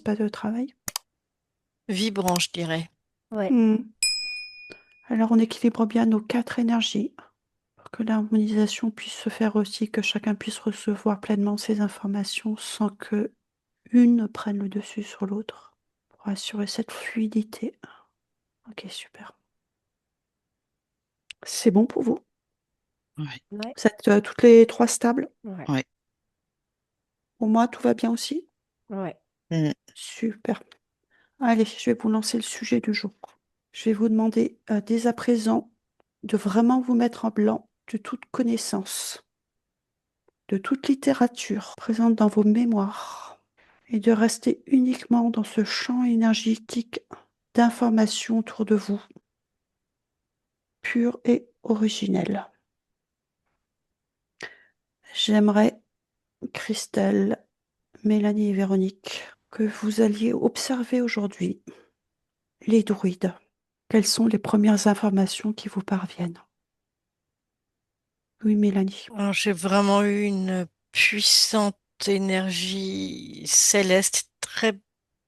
espace de travail? Vibrant, je dirais. Ouais, Hmm. Alors on équilibre bien nos quatre énergies pour que l'harmonisation puisse se faire aussi, que chacun puisse recevoir pleinement ces informations sans que une prenne le dessus sur l'autre pour assurer cette fluidité. Ok, super. C'est bon pour vous? Ouais. ouais, Vous êtes toutes les trois stables? ouais, Ouais. Pour moi, tout va bien aussi? ouais. Mm. Super. Allez, je vais vous lancer le sujet du jour. Je vais vous demander dès à présent de vraiment vous mettre en blanc de toute connaissance, de toute littérature présente dans vos mémoires et de rester uniquement dans ce champ énergétique d'informations autour de vous, pur et originel. J'aimerais, Christelle, Mélanie et Véronique, que vous alliez observer aujourd'hui les druides. Quelles sont les premières informations qui vous parviennent? Oui, Mélanie. Alors, j'ai vraiment eu une puissante énergie céleste, très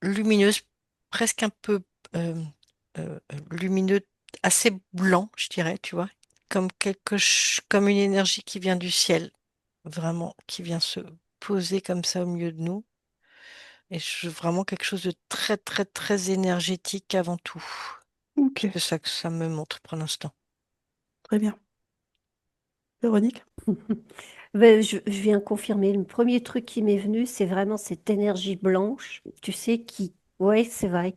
lumineuse, presque un peu lumineux, assez blanc, je dirais, tu vois, comme une énergie qui vient du ciel, vraiment, qui vient se poser comme ça au milieu de nous. Vraiment quelque chose de très, très, très énergétique avant tout. Ok, C'est ça que ça me montre pour l'instant. très bien. Véronique? Ben, je viens confirmer. Le premier truc qui m'est venu, c'est vraiment cette énergie blanche, tu sais, ouais, c'est vrai,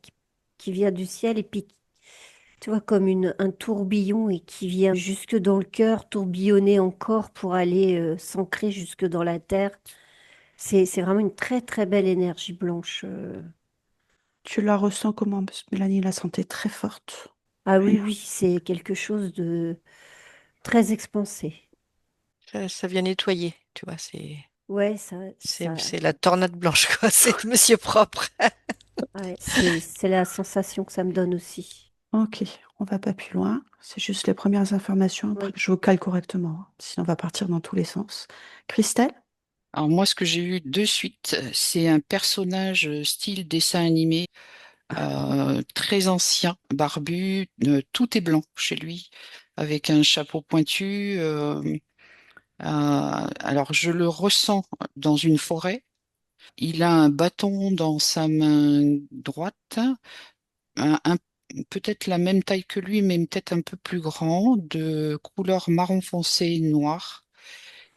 qui vient du ciel et puis, tu vois, comme un tourbillon et qui vient jusque dans le cœur, tourbillonner encore pour aller s'ancrer jusque dans la terre. C'est vraiment une très, très belle énergie blanche. Tu la ressens comment? Parce que Mélanie la sentait très forte. Ah oui, Oui. oui, c'est quelque chose de très expansé. Ça vient nettoyer, tu vois, Ouais, c'est la tornade blanche, quoi. C'est Monsieur Propre. ouais, c'est la sensation que ça me donne aussi. Ok, on va pas plus loin. C'est juste les premières informations. Après, Oui. je vous cale correctement, hein. Sinon, on va partir dans tous les sens. Christelle? Alors moi, ce que j'ai eu de suite, c'est un personnage style dessin animé, très ancien, barbu, tout est blanc chez lui, avec un chapeau pointu. Alors je le ressens dans une forêt. Il a un bâton dans sa main droite, un- peut-être la même taille que lui, mais peut-être un peu plus grand, de couleur marron foncé noir,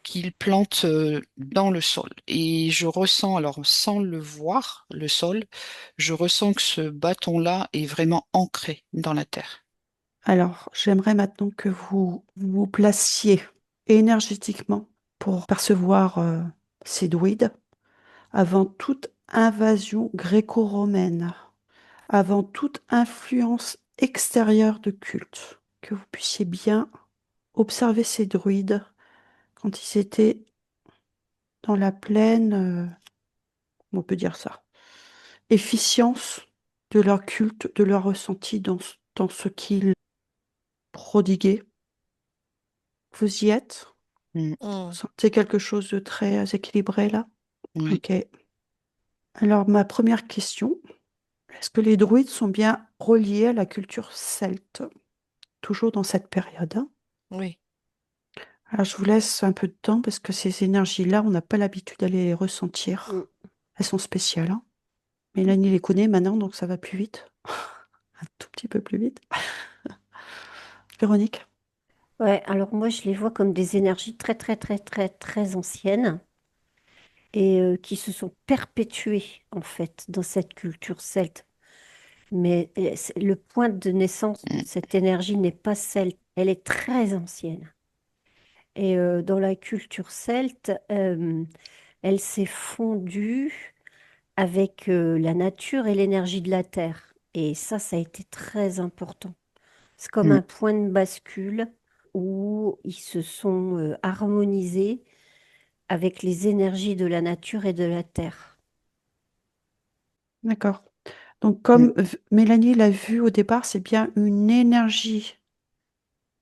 qu'il plante dans le sol. Et je ressens, alors sans le voir, le sol, je ressens que ce bâton-là est vraiment ancré dans la terre. Alors, j'aimerais maintenant que vous vous placiez énergétiquement pour percevoir ces druides avant toute invasion gréco-romaine, avant toute influence extérieure de culte, que vous puissiez bien observer ces druides quand ils étaient dans la pleine, on peut dire ça, efficience de leur culte, de leur ressenti dans ce qu'ils prodiguaient. Vous y êtes? Mm, Hmm. Sentez quelque chose de très équilibré là? ouais. Ok. Alors, ma première question, est-ce que les druides sont bien reliés à la culture celte, toujours dans cette période, hein? Oui. Alors, je vous laisse un peu de temps parce que ces énergies-là, on n'a pas l'habitude d'aller les Mm. ressentir. Elles sont spéciales, hein. Mélanie les connaît maintenant, donc ça va plus vite. Un tout petit peu plus vite. Véronique? Ouais, alors moi je les vois comme des énergies très très très très très anciennes et qui se sont perpétuées en fait dans cette culture celte. Mais le point de naissance de Mm, cette énergie n'est pas celte, elle est très ancienne. Et dans la culture celte, elle s'est fondue avec la nature et l'énergie de la terre. Et ça a été très important. C'est comme mm. un point de bascule où ils se sont harmonisés avec les énergies de la nature et de la terre. D'accord. Donc, Mm. comme Mélanie l'a vu au départ, c'est bien une énergie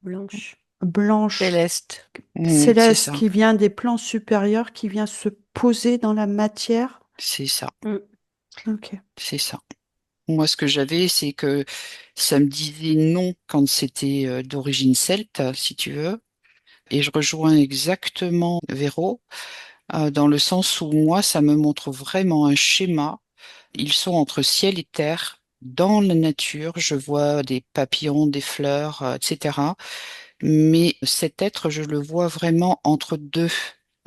Blanche. blanche, Céleste. C'est céleste, ça, qui vient des plans supérieurs, qui vient se poser dans la matière c'est ça. Mm. Ok. C'est ça. Moi, ce que j'avais, c'est que ça me disait non quand c'était d'origine celte, si tu veux. Et je rejoins exactement Véro, dans le sens où moi, ça me montre vraiment un schéma. Ils sont entre ciel et terre, dans la nature. Je vois des papillons, des fleurs, etc. Mais cet être, je le vois vraiment entre deux,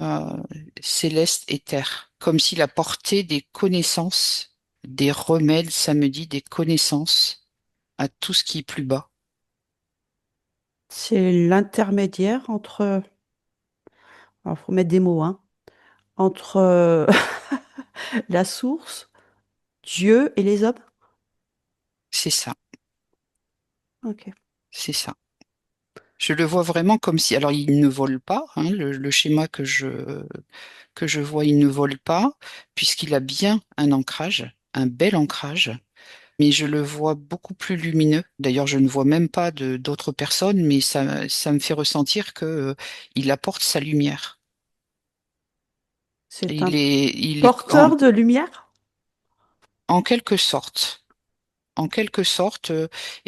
euh, céleste et terre, comme s'il apportait des connaissances, des remèdes, ça me dit, des connaissances à tout ce qui est plus bas. C'est l'intermédiaire entre, alors faut mettre des mots, hein, entre la source, Dieu et les hommes. C'est ça, Ok. c'est ça. Je le vois vraiment comme si, alors il ne vole pas, hein, le schéma que je vois, il ne vole pas, puisqu'il a bien un ancrage, un bel ancrage, mais je le vois beaucoup plus lumineux. D'ailleurs, je ne vois même pas d'autres personnes, mais ça me fait ressentir que, il apporte sa lumière. Et C'est un il est porteur de lumière. en quelque sorte. En quelque sorte,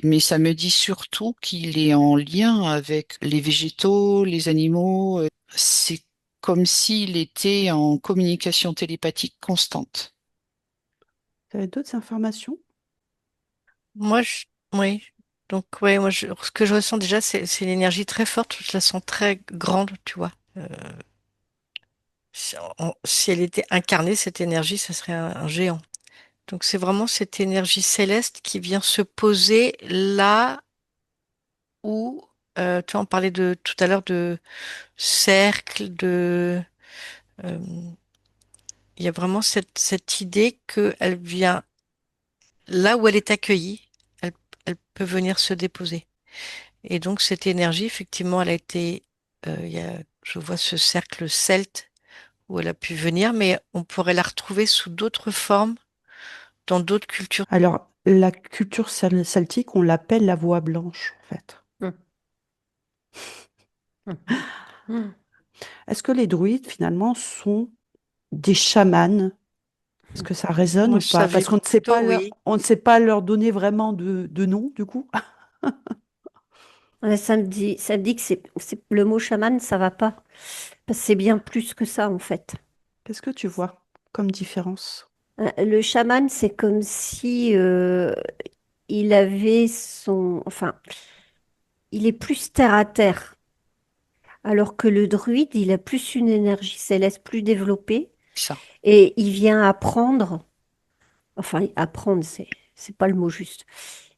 mais ça me dit surtout qu'il est en lien avec les végétaux, les animaux. C'est comme s'il était en communication télépathique constante. Vous avez d'autres informations? Moi, oui. Donc, ouais, ce que je ressens déjà, c'est une énergie très forte. Je la sens très grande, tu vois. Si elle était incarnée, cette énergie, ça serait un géant. Donc, c'est vraiment cette énergie céleste qui vient se poser là où, tu vois, on parlait tout à l'heure de cercle, euh, il y a vraiment cette idée qu'elle vient là où elle est accueillie, elle, elle peut venir se déposer. Et donc cette énergie, effectivement, elle a été, je vois ce cercle celte où elle a pu venir, mais on pourrait la retrouver sous d'autres formes, dans d'autres cultures. Alors, la culture celtique, on l'appelle la voix blanche, en fait. Hum, hum, hum. Est-ce que les druides, finalement, sont des chamans? Est-ce que ça résonne Moi, ou je pas? savais Parce qu'on ne sait pas plutôt oui. on ne sait pas leur donner vraiment de nom, du coup. Ouais, ça me dit que le mot chaman, ça va pas. Parce que c'est bien plus que ça, en fait. Qu'est-ce que tu vois comme différence? Le chaman, c'est comme si il avait enfin, il est plus terre à terre. Alors que le druide, il a plus une énergie céleste plus développée Ça, et il vient apprendre, enfin, apprendre, c'est pas le mot juste.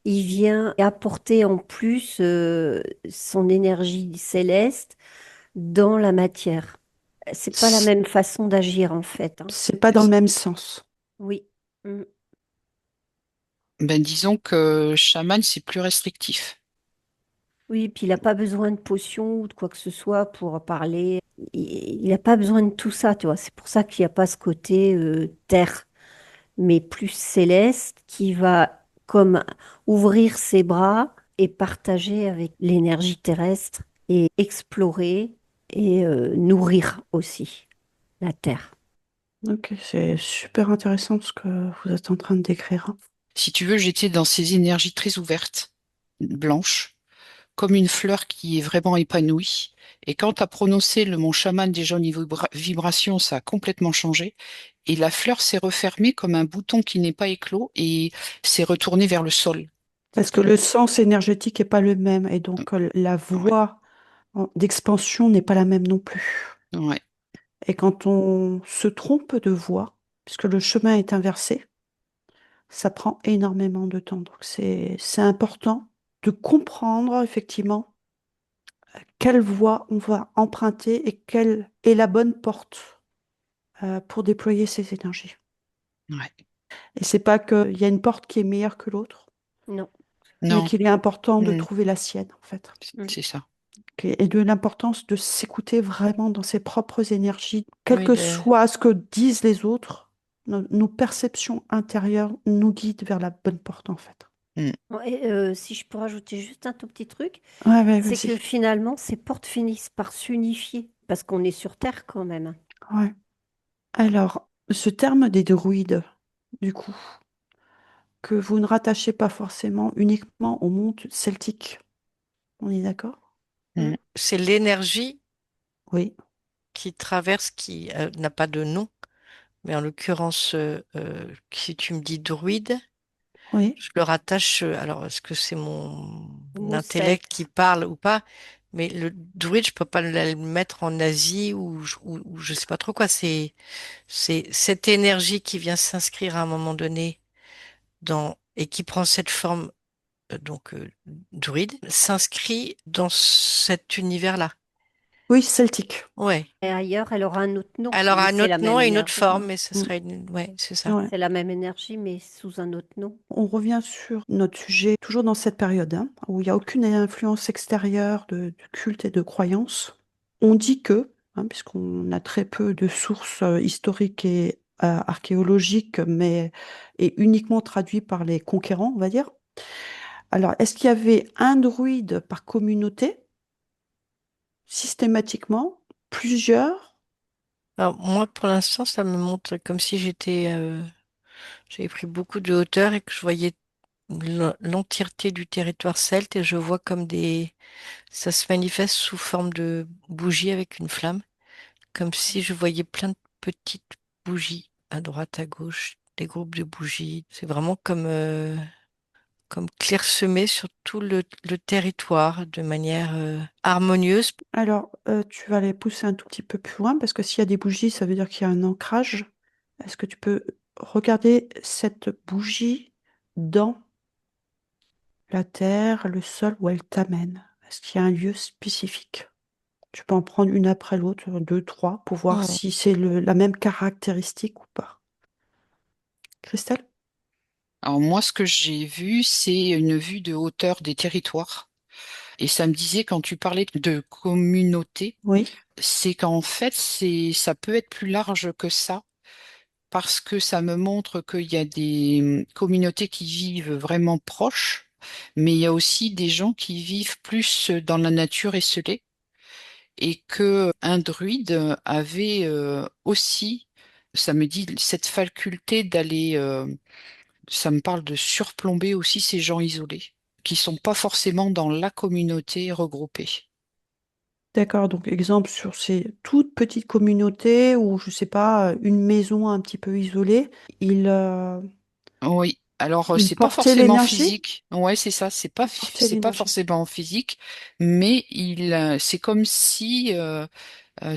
Il vient apporter en plus son énergie céleste dans la matière. C'est pas la c- même façon d'agir en fait, hein. C'est pas dans le même sens. Oui. Mm. ben disons que chaman, c'est plus restrictif. Oui, puis il n'a pas besoin de potions ou de quoi que ce soit pour parler. Il n'a pas besoin de tout ça, tu vois. C'est pour ça qu'il n'y a pas ce côté terre, mais plus céleste qui va comme ouvrir ses bras et partager avec l'énergie terrestre et explorer et nourrir aussi la terre. Ok, c'est super intéressant ce que vous êtes en train de décrire, hein. Si tu veux, j'étais dans ces énergies très ouvertes, blanches, comme une fleur qui est vraiment épanouie. Et quand tu as prononcé le mot chaman déjà au niveau vibration, ça a complètement changé. Et la fleur s'est refermée comme un bouton qui n'est pas éclos et s'est retourné vers le sol. Parce que le sens énergétique n'est pas le même et Euh, donc la Ouais, voie d'expansion n'est pas la même non plus. ouais, Et quand on se trompe de voie, puisque le chemin est inversé, ça prend énormément de temps. Donc c'est important de comprendre effectivement quelle voie on va emprunter et quelle est la bonne porte pour déployer ces énergies. ouais. Et c'est pas qu'il y a une porte qui est meilleure que l'autre, Non. mais Non, qu'il est important de hmm, trouver la sienne, en fait. Mm. c'est ça. Et de l'importance de s'écouter vraiment dans ses propres énergies, quel Oui, que soit ce que disent les autres, nos perceptions intérieures nous guident vers la bonne porte, en fait. Hmm. Ouais, si je peux rajouter juste un tout petit truc, Ouais, ouais, c'est vas-y. que finalement, ces portes finissent par s'unifier parce qu'on est sur Terre quand même. Ouais. Alors, ce terme des druides, du coup, que vous ne rattachez pas forcément uniquement au monde celtique. On est d'accord? Mm. C'est l'énergie Oui, qui traverse, qui n'a pas de nom, mais en l'occurrence, si tu me dis druide, oui, je le rattache, alors est-ce que c'est mon Au mot intellect celte. qui parle ou pas? Mais le druide, je peux pas le mettre en Asie ou je sais pas trop quoi. C'est cette énergie qui vient s'inscrire à un moment donné et qui prend cette forme, druide, s'inscrit dans cet univers-là. oui, celtique. Ouais. Et ailleurs, elle aura un autre nom, Alors mais un c'est autre la nom même et une autre énergie. forme, mais ce Mm. serait ouais, c'est ça. Ouais. C'est la même énergie, mais sous un autre nom. On revient sur notre sujet, toujours dans cette période, hein, où il n'y a aucune influence extérieure de culte et de croyance. On dit que, hein, puisqu'on a très peu de sources historiques et archéologiques, mais et uniquement traduit par les conquérants, on va dire. Alors, est-ce qu'il y avait un druide par communauté, systématiquement, plusieurs? Alors moi, pour l'instant, ça me montre comme si j'avais pris beaucoup de hauteur et que je voyais l'entièreté du territoire celte et je vois ça se manifeste sous forme de bougies avec une flamme, comme si je voyais plein de petites bougies à droite, à gauche, des groupes de bougies. C'est vraiment comme clairsemé sur tout le territoire de manière harmonieuse. Alors, tu vas les pousser un tout petit peu plus loin, parce que s'il y a des bougies, ça veut dire qu'il y a un ancrage. Est-ce que tu peux regarder cette bougie dans la terre, le sol, où elle t'amène? Est-ce qu'il y a un lieu spécifique? Tu peux en prendre une après l'autre, deux, trois, pour voir Hmm. si c'est la même caractéristique ou pas. Christelle? Alors moi, ce que j'ai vu, c'est une vue de hauteur des territoires. Et ça me disait, quand tu parlais de communauté, Oui, c'est qu'en fait, ça peut être plus large que ça, parce que ça me montre qu'il y a des communautés qui vivent vraiment proches, mais il y a aussi des gens qui vivent plus dans la nature esselée, et que un druide avait aussi, ça me dit, cette faculté d'aller, ça me parle de surplomber aussi ces gens isolés, qui sont pas forcément dans la communauté regroupée. d'accord. Donc, exemple sur ces toutes petites communautés ou, je sais pas, une maison un petit peu isolée, il, Oui, alors il c'est pas portait forcément l'énergie? physique. Ouais, c'est ça, Il portait c'est pas l'énergie. forcément physique, mais c'est comme si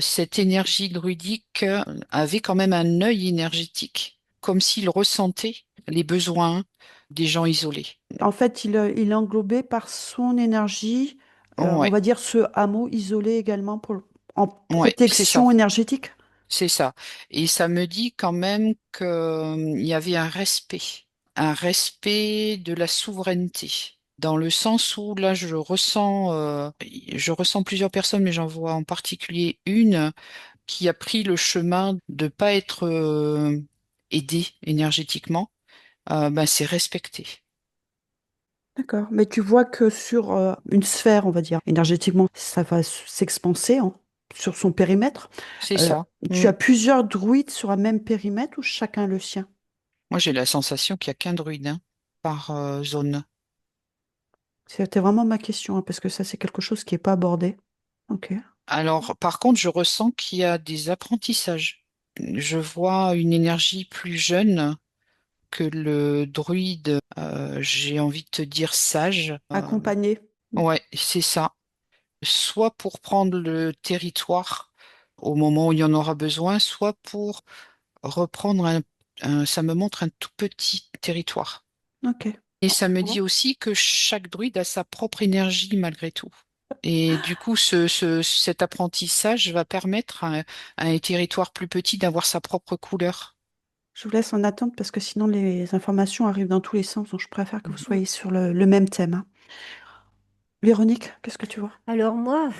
cette énergie druidique avait quand même un œil énergétique, comme s'il ressentait les besoins des gens isolés. En fait, il englobait par son énergie, on Ouais, va dire ce hameau isolé également en ouais, c'est ça. protection énergétique. C'est ça. Et ça me dit quand même qu'il y avait un respect de la souveraineté, dans le sens où là, je ressens plusieurs personnes, mais j'en vois en particulier une qui a pris le chemin de pas être aidée énergétiquement. Ben, c'est respecté. D'accord. Mais tu vois que sur une sphère, on va dire, énergétiquement, ça va s'expanser hein, sur son périmètre. C'est Euh, ça. Tu Mm. as plusieurs druides sur un même périmètre ou chacun le sien? Moi, j'ai la sensation qu'il y a qu'un druide hein, par zone. C'était vraiment ma question, hein, parce que ça, c'est quelque chose qui n'est pas abordé. Ok. Alors, par contre, je ressens qu'il y a des apprentissages. Je vois une énergie plus jeune que le druide, j'ai envie de te dire sage. Accompagné. Ouais, c'est ça. Soit pour prendre le territoire au moment où il y en aura besoin, soit pour reprendre ça me montre un tout petit territoire. Ok. Et ça me dit aussi que chaque druide a sa propre énergie malgré tout. Et du coup, cet apprentissage va permettre à un territoire plus petit d'avoir sa propre couleur. Je vous laisse en attente parce que sinon les informations arrivent dans tous les sens, donc je préfère que vous Mhm. soyez sur le même thème, hein. Véronique, qu'est-ce que tu vois? Alors moi,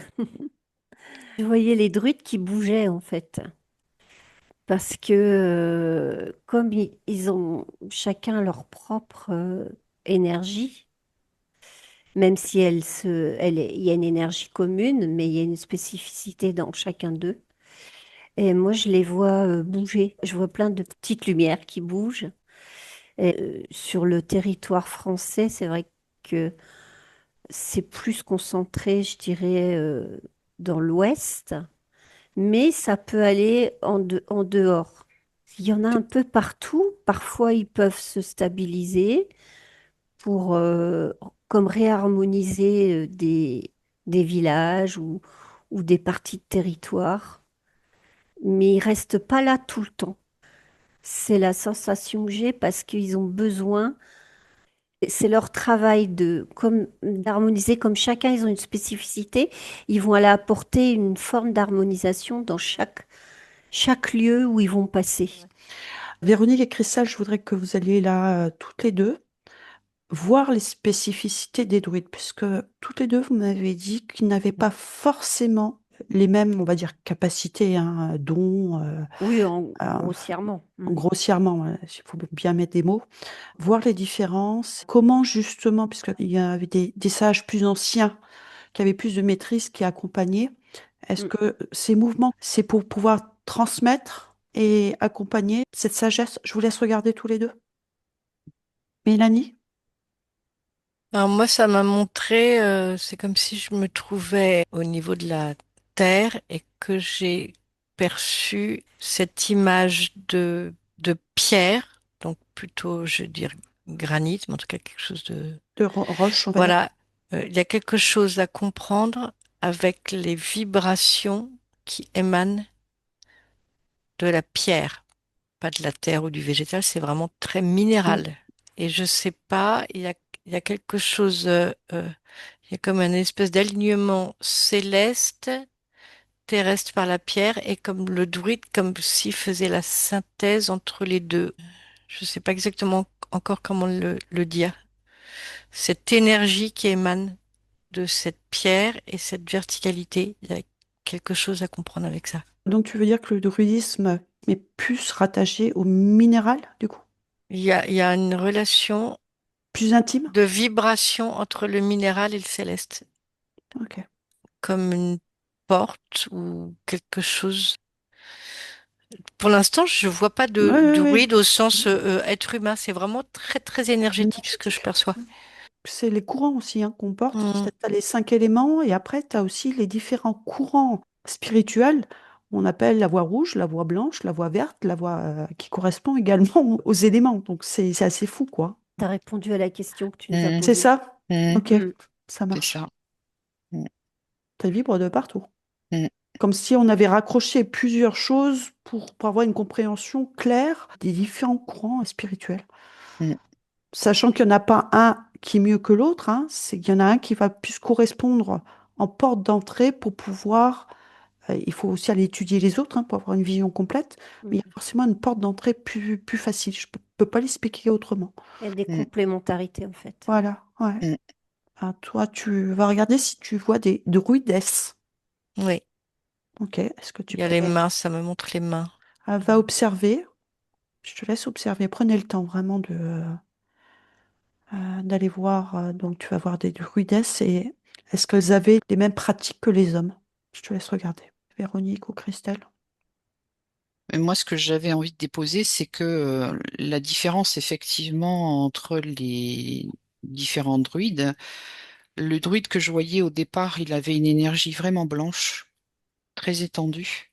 je voyais les druides qui bougeaient en fait. Parce que comme ils ont chacun leur propre énergie, même si il y a une énergie commune, mais il y a une spécificité dans chacun d'eux. Et moi, je les vois bouger. Je vois plein de petites lumières qui bougent. Sur le territoire français, c'est vrai que c'est plus concentré, je dirais, dans l'ouest, mais ça peut aller en dehors. Il y en a un peu partout. Parfois, ils peuvent se stabiliser pour comme réharmoniser des villages ou des parties de territoire, mais ils restent pas là tout le temps. C'est la sensation que j'ai parce qu'ils ont besoin, c'est leur travail de comme d'harmoniser comme chacun ils ont une spécificité, ils vont aller apporter une forme d'harmonisation dans chaque lieu où ils vont passer. Véronique et Christelle, je voudrais que vous alliez là, toutes les deux, voir les spécificités des druides, puisque toutes les deux, vous m'avez dit qu'ils n'avaient pas forcément les mêmes, on va dire, capacités, hein, dons, Oui, euh, grossièrement. grossièrement, il faut bien mettre des mots, voir les différences, comment justement, puisqu'il y avait des sages plus anciens qui avaient plus de maîtrise, qui accompagnaient, est-ce Mm. que ces mouvements, c'est pour pouvoir transmettre et accompagner cette sagesse? Je vous laisse regarder tous les deux. Mélanie? Alors moi, ça m'a montré, c'est comme si je me trouvais au niveau de la terre et que j'ai perçu cette image de pierre, donc plutôt, je veux dire, granit, mais en tout cas quelque chose de... De Roche, on va dire. Voilà, il y a quelque chose à comprendre avec les vibrations qui émanent de la pierre, pas de la terre ou du végétal, c'est vraiment très Mm. minéral. Et je sais pas, il y a quelque chose... il y a comme un espèce d'alignement céleste, terrestre par la pierre, et comme le druide, comme s'il faisait la synthèse entre les deux. Je ne sais pas exactement encore comment le dire. Cette énergie qui émane de cette pierre et cette verticalité, il y a quelque chose à comprendre avec ça. Donc tu veux dire que le druidisme est plus rattaché au minéral, du coup? Il y a une relation Plus intime? de vibration entre le minéral et le céleste, Ok. comme une porte ou quelque chose. Pour l'instant, je vois pas Oui, de oui, oui. druide au sens être humain. C'est vraiment très, très énergétique ce que je Énergétique. perçois. C'est les courants aussi, hein, qu'on porte. Tu Hmm. as les 5 éléments et après, tu as aussi les différents courants spirituels. On appelle la voie rouge, la voie blanche, la voie verte, la voie qui correspond également aux éléments. Donc c'est assez fou, quoi. Tu as répondu à la question que tu nous as Mm, C'est posée. ça? mm, Ok, Mm. ça c'est marche. ça. Mm, Ça vibre de partout. mm, Comme si on avait raccroché plusieurs choses pour avoir une compréhension claire des différents courants spirituels. mm. Sachant qu'il n'y en a pas un qui est mieux que l'autre, hein, c'est qu'il y en a un qui va plus correspondre en porte d'entrée pour pouvoir, il faut aussi aller étudier les autres, hein, pour avoir une vision complète, mais il y a Mm. forcément une porte d'entrée plus facile. Je ne peux pas l'expliquer autrement. Il y a des Mm, complémentarités en fait. Voilà, ouais. mm. Ah, toi, tu vas regarder si tu vois des druides. Oui, Ok, est-ce que tu il y a peux... les mains, ça me montre les mains. Va observer. Je te laisse observer. Prenez le temps vraiment d'aller voir. Donc, tu vas voir des druides et est-ce qu'elles avaient les mêmes pratiques que les hommes? Je te laisse regarder. Véronique ou Christelle? Et moi, ce que j'avais envie de déposer, c'est que la différence effectivement entre les différents druides, le druide que je voyais au départ, il avait une énergie vraiment blanche, très étendue.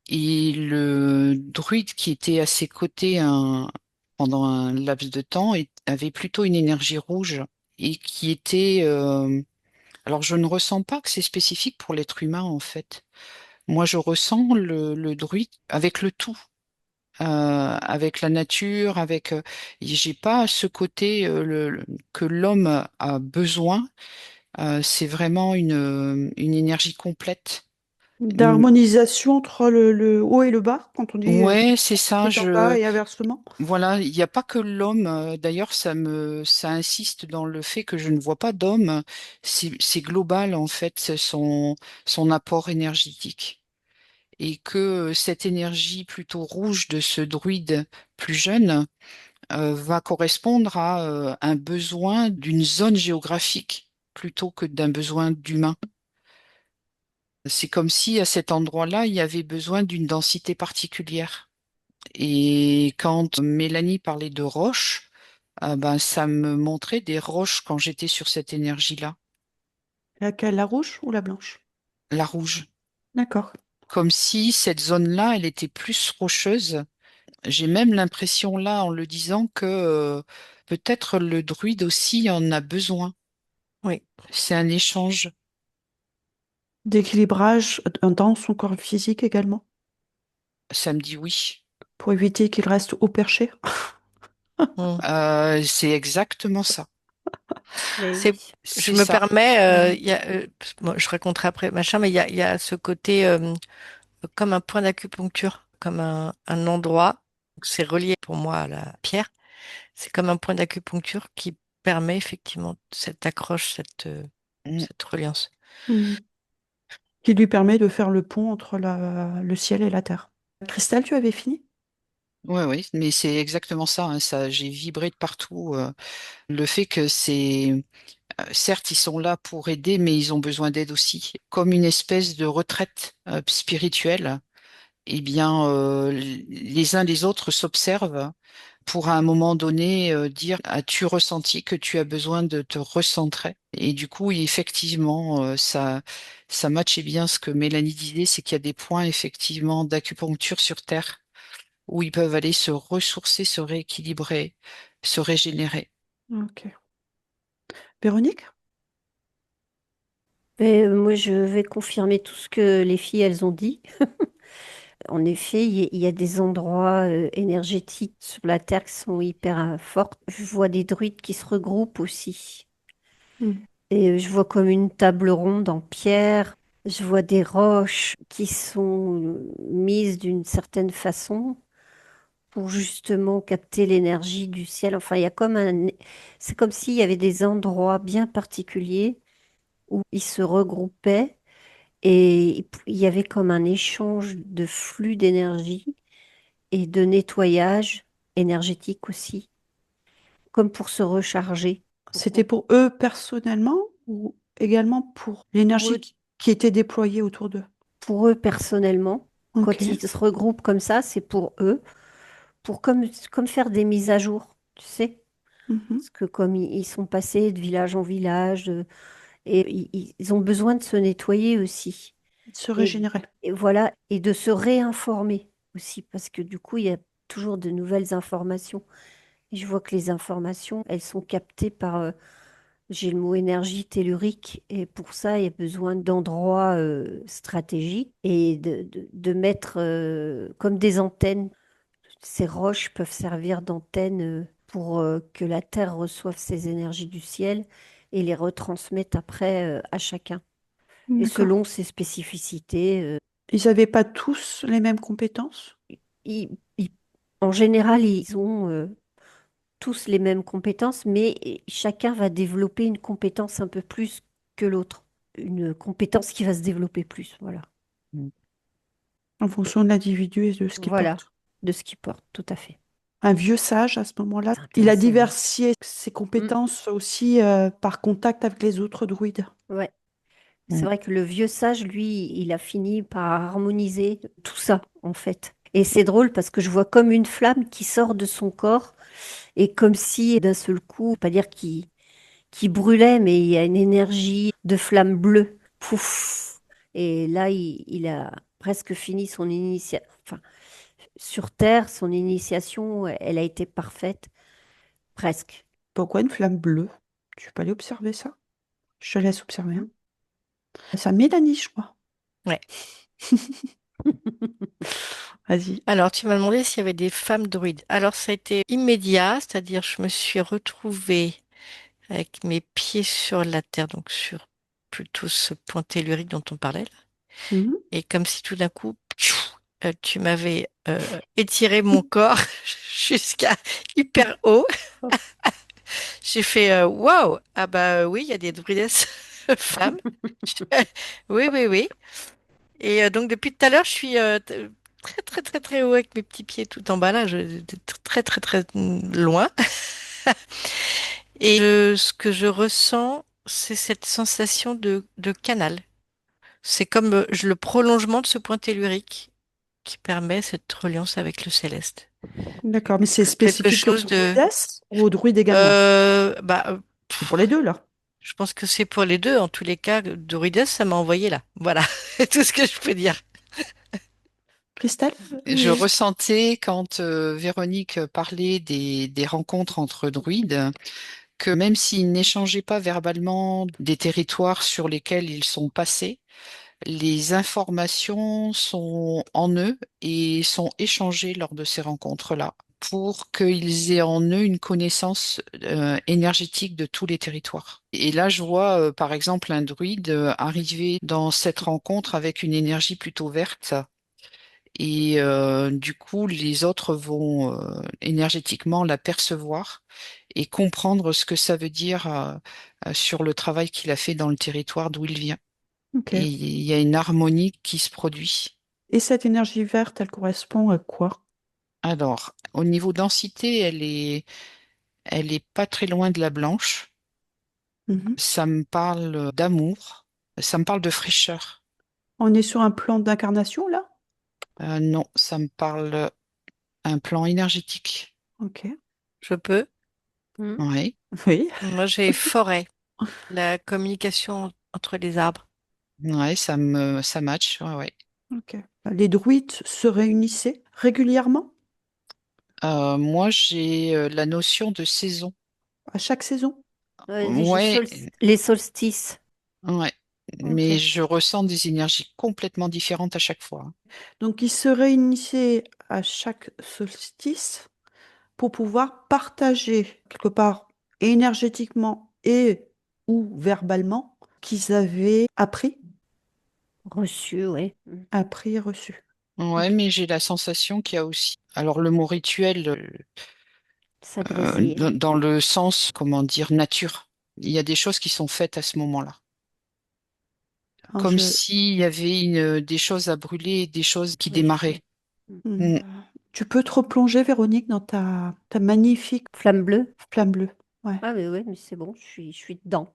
Et le druide qui était à ses côtés pendant un laps de temps avait plutôt une énergie rouge et qui était... alors, je ne ressens pas que c'est spécifique pour l'être humain, en fait. Moi, je ressens le druide avec le tout, avec la nature, j'ai pas ce côté que l'homme a besoin. C'est vraiment une énergie complète. Hum, D'harmonisation entre le haut et le bas, quand on dit Ouais, c'est qui ça. est en bas et inversement. Voilà, il n'y a pas que l'homme. D'ailleurs, ça insiste dans le fait que je ne vois pas d'homme. C'est global en fait, c'est son apport énergétique. Et que cette énergie plutôt rouge de ce druide plus jeune va correspondre à un besoin d'une zone géographique plutôt que d'un besoin d'humain. C'est comme si à cet endroit-là, il y avait besoin d'une densité particulière. Et quand Mélanie parlait de roches, ben, ça me montrait des roches quand j'étais sur cette énergie-là, Laquelle, la rouge ou la blanche? la rouge. D'accord. Comme si cette zone-là, elle était plus rocheuse. J'ai même l'impression là, en le disant, que peut-être le druide aussi en a besoin. Oui. C'est un échange. D'équilibrage dans son corps physique également, Ça me dit oui. pour éviter qu'il reste au perché. Mm. C'est exactement ça. Mais C'est, oui. je C'est me ça. permets, Mhm. bon, je raconterai après machin, mais il y a ce côté comme un point d'acupuncture, comme un endroit. C'est relié pour moi à la pierre. C'est comme un point d'acupuncture qui permet effectivement cette accroche, Mm. cette reliance. Mhm. Qui lui permet de faire le pont entre le ciel et la terre. Christelle, tu avais fini? Ouais, oui, mais c'est exactement ça, hein, ça, j'ai vibré de partout. Le fait que c'est, certes, ils sont là pour aider, mais ils ont besoin d'aide aussi. Comme une espèce de retraite spirituelle, eh bien, les uns les autres s'observent pour à un moment donné dire, as-tu ressenti que tu as besoin de te recentrer? Et du coup, effectivement, ça matchait bien ce que Mélanie disait, c'est qu'il y a des points effectivement d'acupuncture sur Terre où ils peuvent aller se ressourcer, se rééquilibrer, se régénérer. Ok. Véronique? Mais, moi, je vais confirmer tout ce que les filles, elles ont dit. En effet, il y a des endroits énergétiques sur la Terre qui sont hyper forts. Je vois des druides qui se regroupent aussi. Mhm. Et je vois comme une table ronde en pierre. Je vois des roches qui sont mises d'une certaine façon pour justement capter l'énergie du ciel. Enfin, il y a comme un... C'est comme s'il y avait des endroits bien particuliers où ils se regroupaient et il y avait comme un échange de flux d'énergie et de nettoyage énergétique aussi, comme pour se recharger. C'était pour eux personnellement ou également pour Pour l'énergie eux, qui était déployée autour d'eux? pour eux personnellement, Ok. quand ils se regroupent comme ça, c'est pour eux, pour comme faire des mises à jour, tu sais. Mhm. Parce que comme ils sont passés de village en village, et ils ont besoin de se nettoyer aussi. Se Et, régénérer. et voilà, et de se réinformer aussi, parce que du coup, il y a toujours de nouvelles informations. Et je vois que les informations, elles sont captées par, j'ai le mot énergie tellurique, et pour ça, il y a besoin d'endroits stratégiques et de mettre comme des antennes. Ces roches peuvent servir d'antennes pour que la Terre reçoive ces énergies du ciel et les retransmette après à chacun. Et D'accord. selon ses spécificités, Ils n'avaient pas tous les mêmes compétences? ils- ils- en général, ils ont tous les mêmes compétences, mais chacun va développer une compétence un peu plus que l'autre. Une compétence qui va se développer plus, voilà. Mm. En fonction de l'individu et de ce qu'il Voilà, porte. de ce qu'il porte, tout à fait. Un vieux sage, à ce moment-là, C'est il a intéressant, hein. diversifié ses Mm, compétences aussi par contact avec les autres druides. ouais. C'est Mm. vrai que le vieux sage, lui, il a fini par harmoniser tout ça, en fait. Et c'est drôle parce que je vois comme une flamme qui sort de son corps et comme si d'un seul coup, pas dire qui brûlait, mais il y a une énergie de flamme bleue. Pouf! Et là, il a presque fini son initiation. Enfin, sur Terre, son initiation, elle a été parfaite, presque. Pourquoi une flamme bleue? Tu peux aller observer ça? Je te laisse observer, hein. C'est à Mélanie, je crois. Ouais. Vas-y. Alors, tu m'as demandé s'il y avait des femmes druides. Alors, ça a été immédiat, c'est-à-dire je me suis retrouvée avec mes pieds sur la terre, donc sur plutôt ce point tellurique dont on parlait, là. Mhm. Et comme si tout d'un coup, pfiou, tu m'avais étiré mon corps jusqu'à hyper haut. J'ai fait waouh! Ah bah oui, il y a des druidesses femmes. Oui, oui, oui. Et donc depuis tout à l'heure, je suis très, très, très, très haut avec mes petits pieds tout en bas là, très, très, très loin. Et ce que je ressens, c'est cette sensation de canal. C'est comme le prolongement de ce point tellurique. qui permet cette reliance avec le céleste. D'accord, mais c'est Quelque spécifique aux chose de... druides ou aux druides également? Bah, C'est pour les deux, là. je pense que c'est pour les deux. En tous les cas, Dorides, ça m'a envoyé là. Voilà, c'est tout ce que je peux dire. Christelle? Je ressentais quand Véronique parlait des rencontres entre druides que même s'ils n'échangeaient pas verbalement des territoires sur lesquels ils sont passés, les informations sont en eux et sont échangées lors de ces rencontres-là pour qu'ils aient en eux une connaissance énergétique de tous les territoires. Et là, je vois par exemple un druide arriver dans cette rencontre avec une énergie plutôt verte. Et du coup, les autres vont énergétiquement la percevoir et comprendre ce que ça veut dire sur le travail qu'il a fait dans le territoire d'où il vient. Ok. Et il y a une harmonie qui se produit. Et cette énergie verte, elle correspond à quoi? Alors, au niveau densité, elle est pas très loin de la blanche. Mhm. Ça me parle d'amour. Ça me parle de fraîcheur. On est sur un plan d'incarnation, là? Non, ça me parle un plan énergétique. Ok. Je peux. Hmm. Ouais, Oui. Moi, j'ai forêt, la communication entre les arbres. ouais, ça match. Ouais, ouais. Ok. Les druides se réunissaient régulièrement Moi, j'ai la notion de saison. à chaque saison? Ouais, Les solstices. ouais. Mais Ok. je ressens des énergies complètement différentes à chaque fois. Donc, ils se réunissaient à chaque solstice pour pouvoir partager quelque part énergétiquement et ou verbalement qu'ils avaient Reçus, ouais. Hmm. appris et reçu. Ouais, Ok. mais j'ai la sensation qu'il y a aussi. Alors, le mot rituel, Ça grésille. dans le sens, comment dire, nature. Il y a des choses qui sont faites à ce moment-là. Alors, Comme s'il y avait des choses à brûler, des choses qui démarraient. Hmm. Mm. Tu peux te replonger, Véronique, dans ta magnifique Flamme bleue. flamme bleue. Ouais, Ah, mais ouais, mais c'est bon, je suis dedans.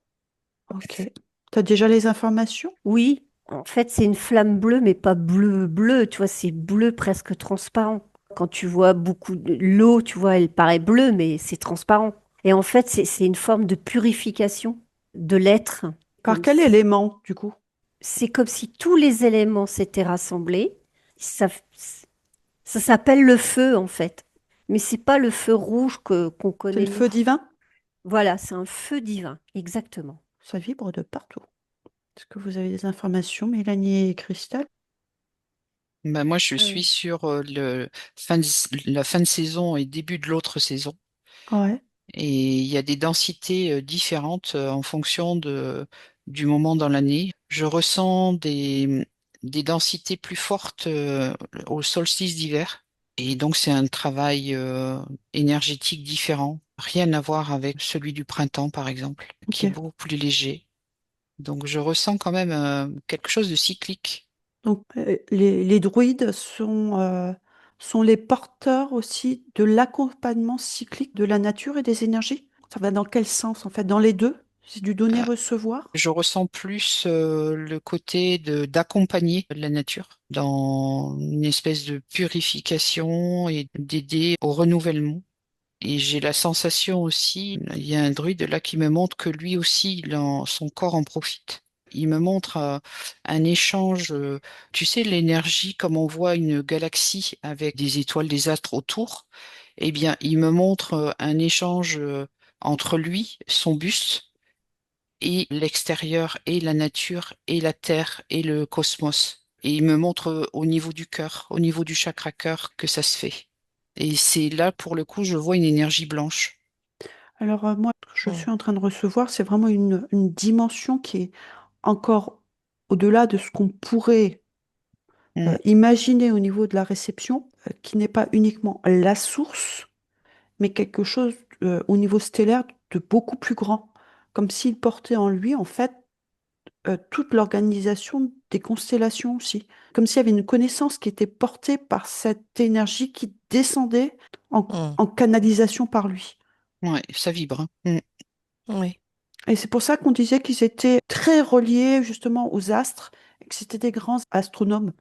ok. Tu as déjà les informations? Oui, en fait, c'est une flamme bleue, mais pas bleu bleu, tu vois, c'est bleu presque transparent. Quand tu vois beaucoup de l'eau, tu vois, elle paraît bleue, mais c'est transparent. Et en fait, c'est une forme de purification de l'être. Par Comme quel élément, du coup? c'est comme si tous les éléments s'étaient rassemblés. Ça s'appelle le feu, en fait. Mais c'est pas le feu rouge que qu'on C'est le connaît nous. feu divin? Voilà, c'est un feu divin, exactement. Ça vibre de partout. Est-ce que vous avez des informations, Mélanie et Christelle? Ben, moi, je Ah suis oui. sur la fin de saison et début de l'autre saison. Ouais, Et il y a des densités différentes en fonction du moment dans l'année. Je ressens des densités plus fortes au solstice d'hiver. Et donc, c'est un travail énergétique différent. Rien à voir avec celui du printemps, par exemple, qui est ok. beaucoup plus léger. Donc, je ressens quand même quelque chose de cyclique. Donc, les druides sont les porteurs aussi de l'accompagnement cyclique de la nature et des énergies. Ça va dans quel sens, en fait? Dans les deux? C'est du Euh, donner-recevoir? Je ressens plus le côté d'accompagner la nature dans une espèce de purification et d'aider au renouvellement. Et j'ai la sensation aussi, il y a un druide là qui me montre que lui aussi, son corps en profite. Il me montre un échange, tu sais, l'énergie, comme on voit une galaxie avec des étoiles, des astres autour, eh bien, il me montre un échange entre lui, son buste, et l'extérieur, et la nature, et la terre, et le cosmos. Et il me montre au niveau du cœur, au niveau du chakra cœur, que ça se fait. Et c'est là, pour le coup, je vois une énergie blanche. Alors, moi, ce que je Mm. suis en train de recevoir, c'est vraiment une dimension qui est encore au-delà de ce qu'on pourrait Mm. imaginer au niveau de la réception, qui n'est pas uniquement la source, mais quelque chose au niveau stellaire de beaucoup plus grand, comme s'il portait en lui, en fait, toute l'organisation des constellations aussi, comme s'il y avait une connaissance qui était portée par cette énergie qui descendait Mm. en canalisation par lui. Ouais, ça vibre. Hein. Mm. Oui. Et c'est pour ça qu'on disait qu'ils étaient très reliés justement aux astres, et que c'était des grands astronomes.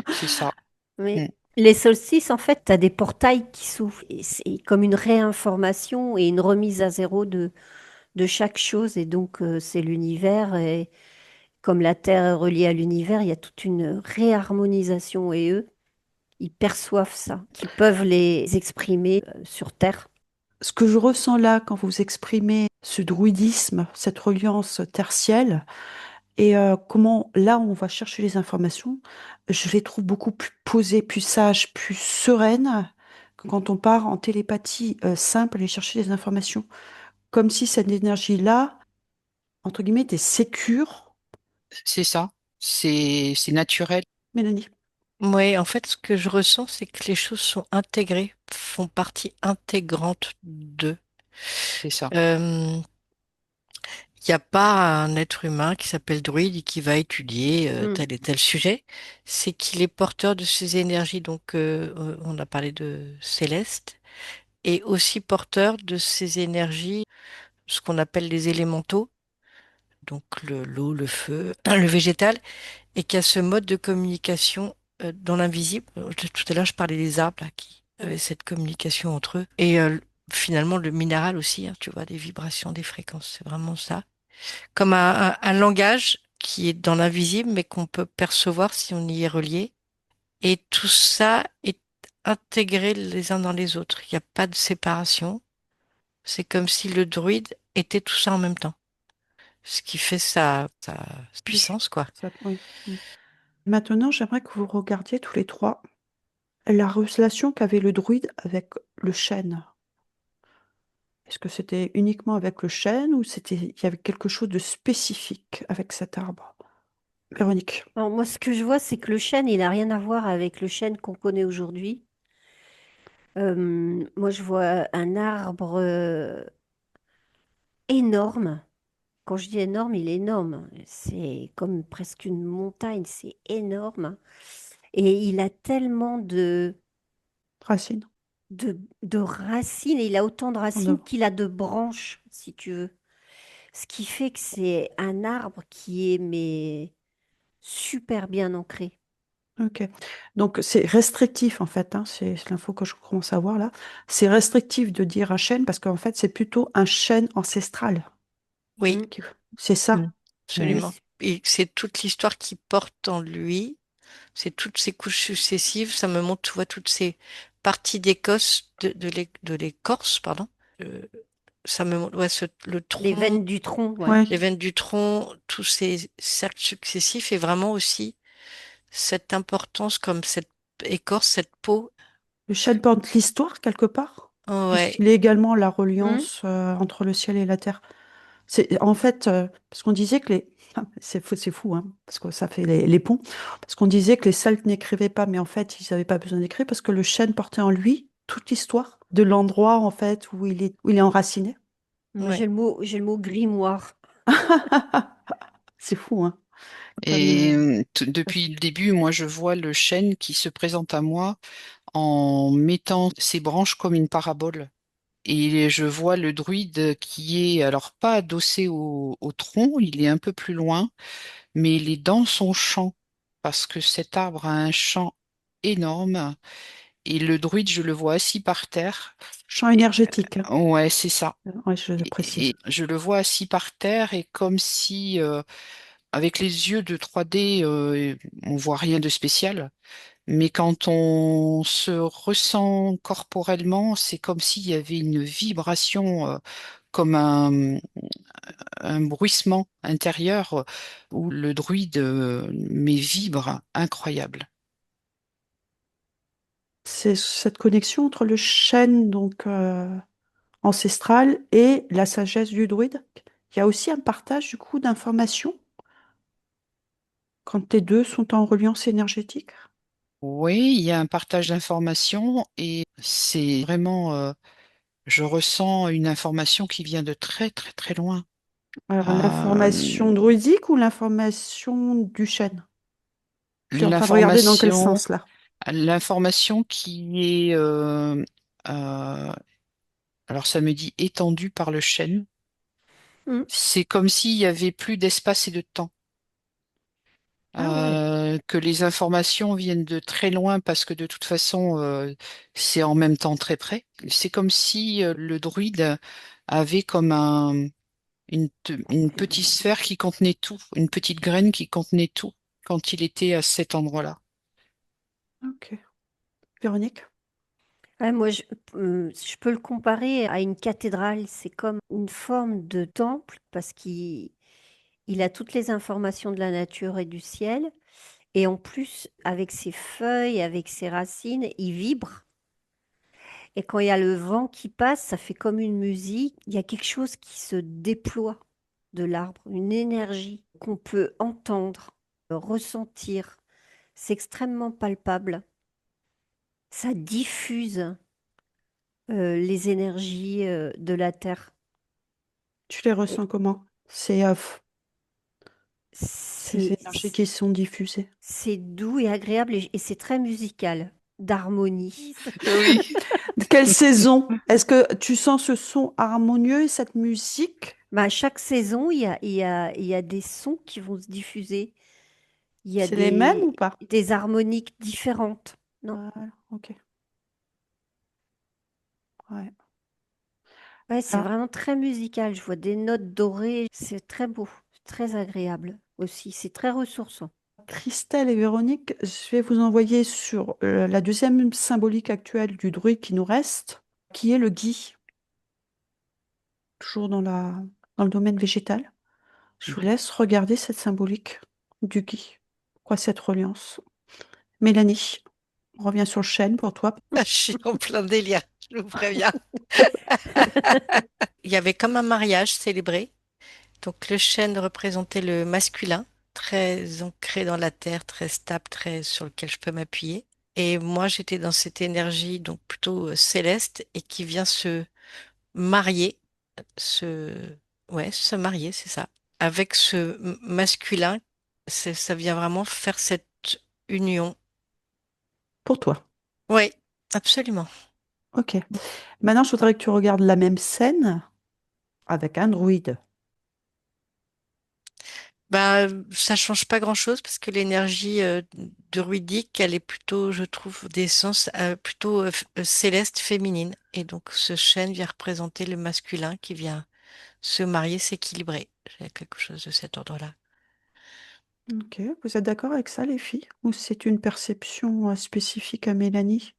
C'est ça. Mais Mm. les solstices, en fait, tu as des portails qui s'ouvrent. Et c'est comme une réinformation et une remise à zéro de chaque chose. Et donc, c'est l'univers. Et comme la Terre est reliée à l'univers, il y a toute une réharmonisation. Et eux, ils perçoivent ça, qu'ils peuvent les exprimer sur Terre. Ce que je ressens là quand vous exprimez ce druidisme, cette reliance tertielle, et comment là on va chercher les informations, je les trouve beaucoup plus posées, plus sages, plus sereines que quand on part en télépathie simple et chercher les informations. Comme si cette énergie-là, entre guillemets, était sécure. C'est ça. C'est naturel. Mélanie. Oui, en fait, ce que je ressens, c'est que les choses sont intégrées, font partie intégrante d'eux. C'est ça. Il n'y a pas un être humain qui s'appelle druide et qui va étudier Hmm. tel et tel sujet. C'est qu'il est porteur de ces énergies. Donc, on a parlé de céleste, et aussi porteur de ces énergies, ce qu'on appelle les élémentaux, donc l'eau, le feu, le végétal, et qui a ce mode de communication dans l'invisible. Tout à l'heure, je parlais des arbres là, qui avaient cette communication entre eux. Et finalement, le minéral aussi, hein, tu vois, des vibrations, des fréquences, c'est vraiment ça. Comme un langage qui est dans l'invisible, mais qu'on peut percevoir si on y est relié. Et tout ça est intégré les uns dans les autres. Il n'y a pas de séparation. C'est comme si le druide était tout ça en même temps. Ce qui fait sa puissance, quoi. Oui. Mm. Maintenant, j'aimerais que vous regardiez tous les trois la relation qu'avait le druide avec le chêne. Est-ce que c'était uniquement avec le chêne ou il y avait quelque chose de spécifique avec cet arbre? Véronique. Alors, moi, ce que je vois, c'est que le chêne, il n'a rien à voir avec le chêne qu'on connaît aujourd'hui. Moi, je vois un arbre énorme. Quand je dis énorme, il est énorme. C'est comme presque une montagne, c'est énorme. Et il a tellement Racine. de racines, et il a autant de On a- racines qu'il a de branches, si tu veux. Ce qui fait que c'est un arbre qui est mais super bien ancré. Ok. Donc c'est restrictif en fait, hein, c'est l'info que je commence à voir là. C'est restrictif de dire un chêne parce qu'en fait c'est plutôt un chêne ancestral. Oui, Mm. qui- C'est ça. mm, Euh, Oui, absolument. Et c'est toute l'histoire qu'il porte en lui, c'est toutes ces couches successives. Ça me montre, tu vois, toutes ces parties d'écorce, de l'écorce, pardon. Euh, Ça me montre, ouais, le les tronc, veines du tronc, ouais. ouais. les veines du tronc, tous ces cercles successifs, et vraiment aussi cette importance comme cette écorce, cette peau. Le chêne porte l'histoire quelque part, Ouais, puisqu'il est également la Mm. reliance entre le ciel et la terre. C'est en fait parce qu'on disait que les c'est fou hein, parce que ça fait les ponts parce qu'on disait que les Celtes n'écrivaient pas, mais en fait ils n'avaient pas besoin d'écrire parce que le chêne portait en lui toute l'histoire de l'endroit en fait où il est enraciné. Moi, ouais. j'ai le mot grimoire. C'est fou hein. Et depuis le début, moi, je vois le chêne qui se présente à moi en mettant ses branches comme une parabole. Et je vois le druide qui est alors pas adossé au tronc, il est un peu plus loin, mais il est dans son champ parce que cet arbre a un champ énorme. Et le druide, je le vois assis par terre. Champ Et- énergétique, hein. ouais, c'est ça. Ouais, je le Et précise. je le vois assis par terre et comme si, avec les yeux de 3D, on voit rien de spécial. Mais quand on se ressent corporellement, c'est comme s'il y avait une vibration, comme un bruissement intérieur où le druide mais vibre incroyable. C'est cette connexion entre le chêne donc ancestral et la sagesse du druide. Il y a aussi un partage du coup d'informations quand les deux sont en reliance énergétique. Oui, il y a un partage d'informations et c'est vraiment, je ressens une information qui vient de très très très loin. Alors, Euh, l'information druidique ou l'information du chêne? Tu es en train de regarder dans quel l'information, sens là? l'information qui est, alors ça me dit étendue par le chêne. Mm. C'est comme s'il y avait plus d'espace et de temps. Ah ouais, que les informations viennent de très loin parce que de toute façon, c'est en même temps très près. C'est comme si le druide avait comme une petite sphère qui contenait tout, une petite graine qui contenait tout quand il était à cet endroit-là. ok. Véronique? Ouais, je peux le comparer à une cathédrale. C'est comme une forme de temple parce qu'il a toutes les informations de la nature et du ciel. Et en plus, avec ses feuilles, avec ses racines, il vibre. Et quand il y a le vent qui passe, ça fait comme une musique. Il y a quelque chose qui se déploie de l'arbre, une énergie qu'on peut entendre, ressentir. C'est extrêmement palpable. Ça diffuse les énergies de la Terre. Tu les Et ressens comment? Ces C'est énergies qui sont diffusées. c'est doux et agréable et c'est très musical, d'harmonie. Oui. De quelle saison? Est-ce que tu sens ce son harmonieux et cette musique? Bah, à chaque saison, il y a des sons qui vont se diffuser. Il y a C'est les mêmes ou pas? des harmoniques différentes. Non, Ah, ok. Ouais. ouais, c'est Alors, vraiment très musical. Je vois des notes dorées. C'est très beau, très agréable aussi. C'est très ressourçant. Christelle et Véronique, je vais vous envoyer sur la deuxième symbolique actuelle du druide qui nous reste, qui est le gui, toujours dans le domaine végétal. Je vous laisse regarder cette symbolique du gui. Pourquoi cette reliance? Mélanie, on revient sur le chêne pour toi. Je suis en plein délire, je vous préviens. Il y avait comme un mariage célébré. Donc le chêne représentait le masculin, très ancré dans la terre, très stable, très sur lequel je peux m'appuyer. Et moi, j'étais dans cette énergie donc plutôt céleste et qui vient se marier, se ouais, se marier, c'est ça, avec ce masculin. Ça vient vraiment faire cette union. Pour toi. Oui, absolument. Ok. Maintenant, je voudrais que tu regardes la même scène avec un druide. Bah, ça change pas grand-chose parce que l'énergie druidique, elle est plutôt, je trouve, d'essence plutôt céleste, féminine. Et donc, ce chêne vient représenter le masculin qui vient se marier, s'équilibrer. J'ai quelque chose de cet ordre-là. Ok. Vous êtes d'accord avec ça, les filles? Ou c'est une perception spécifique à Mélanie?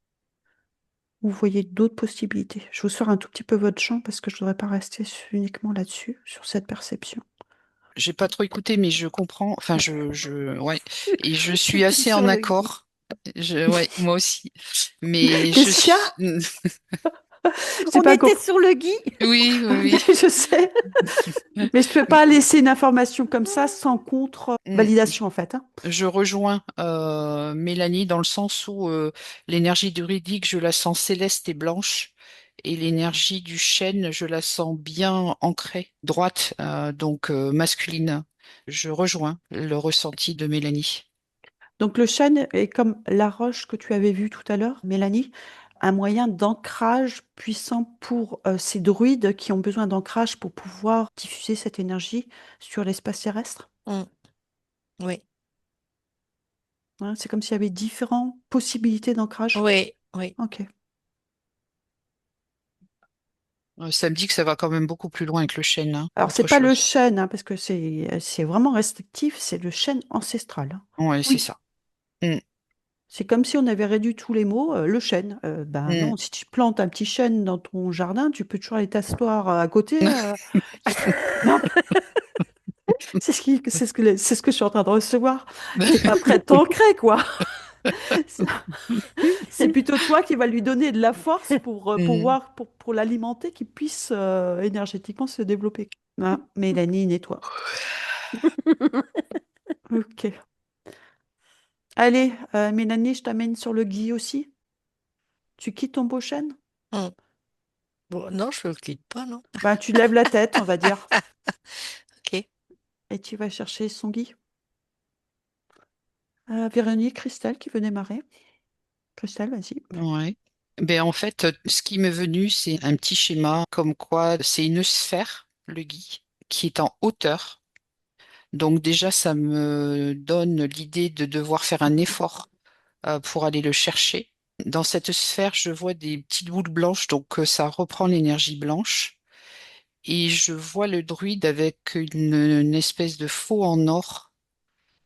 Vous voyez d'autres possibilités? Je vous sors un tout petit peu votre champ parce que je ne voudrais pas rester uniquement là-dessus, sur cette perception. J'ai pas trop écouté, mais je comprends. Enfin, ouais. Et je suis assez en Sur le gui. accord. Ouais, moi aussi. Mais Qu'est-ce qu'il y a? J'ai On pas était compris. sur le gui. Oui, oui, Je sais. oui. Mais je ne peux pas laisser une information comme ça sans contre-validation, en fait, hein. Je rejoins Mélanie dans le sens où l'énergie druidique, je la sens céleste et blanche, et l'énergie du chêne, je la sens bien ancrée, droite, donc masculine. Je rejoins le ressenti de Mélanie. Donc le chêne est comme la roche que tu avais vue tout à l'heure, Mélanie, un moyen d'ancrage puissant pour ces druides qui ont besoin d'ancrage pour pouvoir diffuser cette énergie sur l'espace terrestre. Mm. Oui, Hein, c'est comme s'il y avait différentes possibilités d'ancrage. oui, oui. Ok. Ça me dit que ça va quand même beaucoup plus loin avec le chêne, hein, Alors c'est qu'autre pas le chose. chêne, hein, parce que c'est vraiment restrictif, c'est le chêne ancestral, hein. Ouais, c'est Oui. ça. Mm, C'est comme si on avait réduit tous les mots, le chêne. Ben mm. non, si tu plantes un petit chêne dans ton jardin, tu peux toujours aller t'asseoir à côté. Non, c'est ce que je suis en train de recevoir. T'es pas prêt de t'ancrer, quoi. C'est plutôt toi qui va lui donner de la force pour Mm. pour l'alimenter, qu'il puisse énergétiquement se développer. Hein, Mélanie, nettoie. Ok. Allez, Mélanie, je t'amène sur le gui aussi. Tu quittes ton beau chêne? Mm. Bon, non, je ne le quitte pas, non. Ben, tu lèves la tête, on va dire, Ok. et tu vas chercher son gui. Véronique, Christelle qui veut démarrer. Christelle, vas-y. Ouais. Ben, en fait, ce qui m'est venu, c'est un petit schéma comme quoi c'est une sphère, le gui, qui est en hauteur. Donc déjà, ça me donne l'idée de devoir faire un effort pour aller le chercher. Dans cette sphère, je vois des petites boules blanches, donc ça reprend l'énergie blanche. Et je vois le druide avec une espèce de faux en or.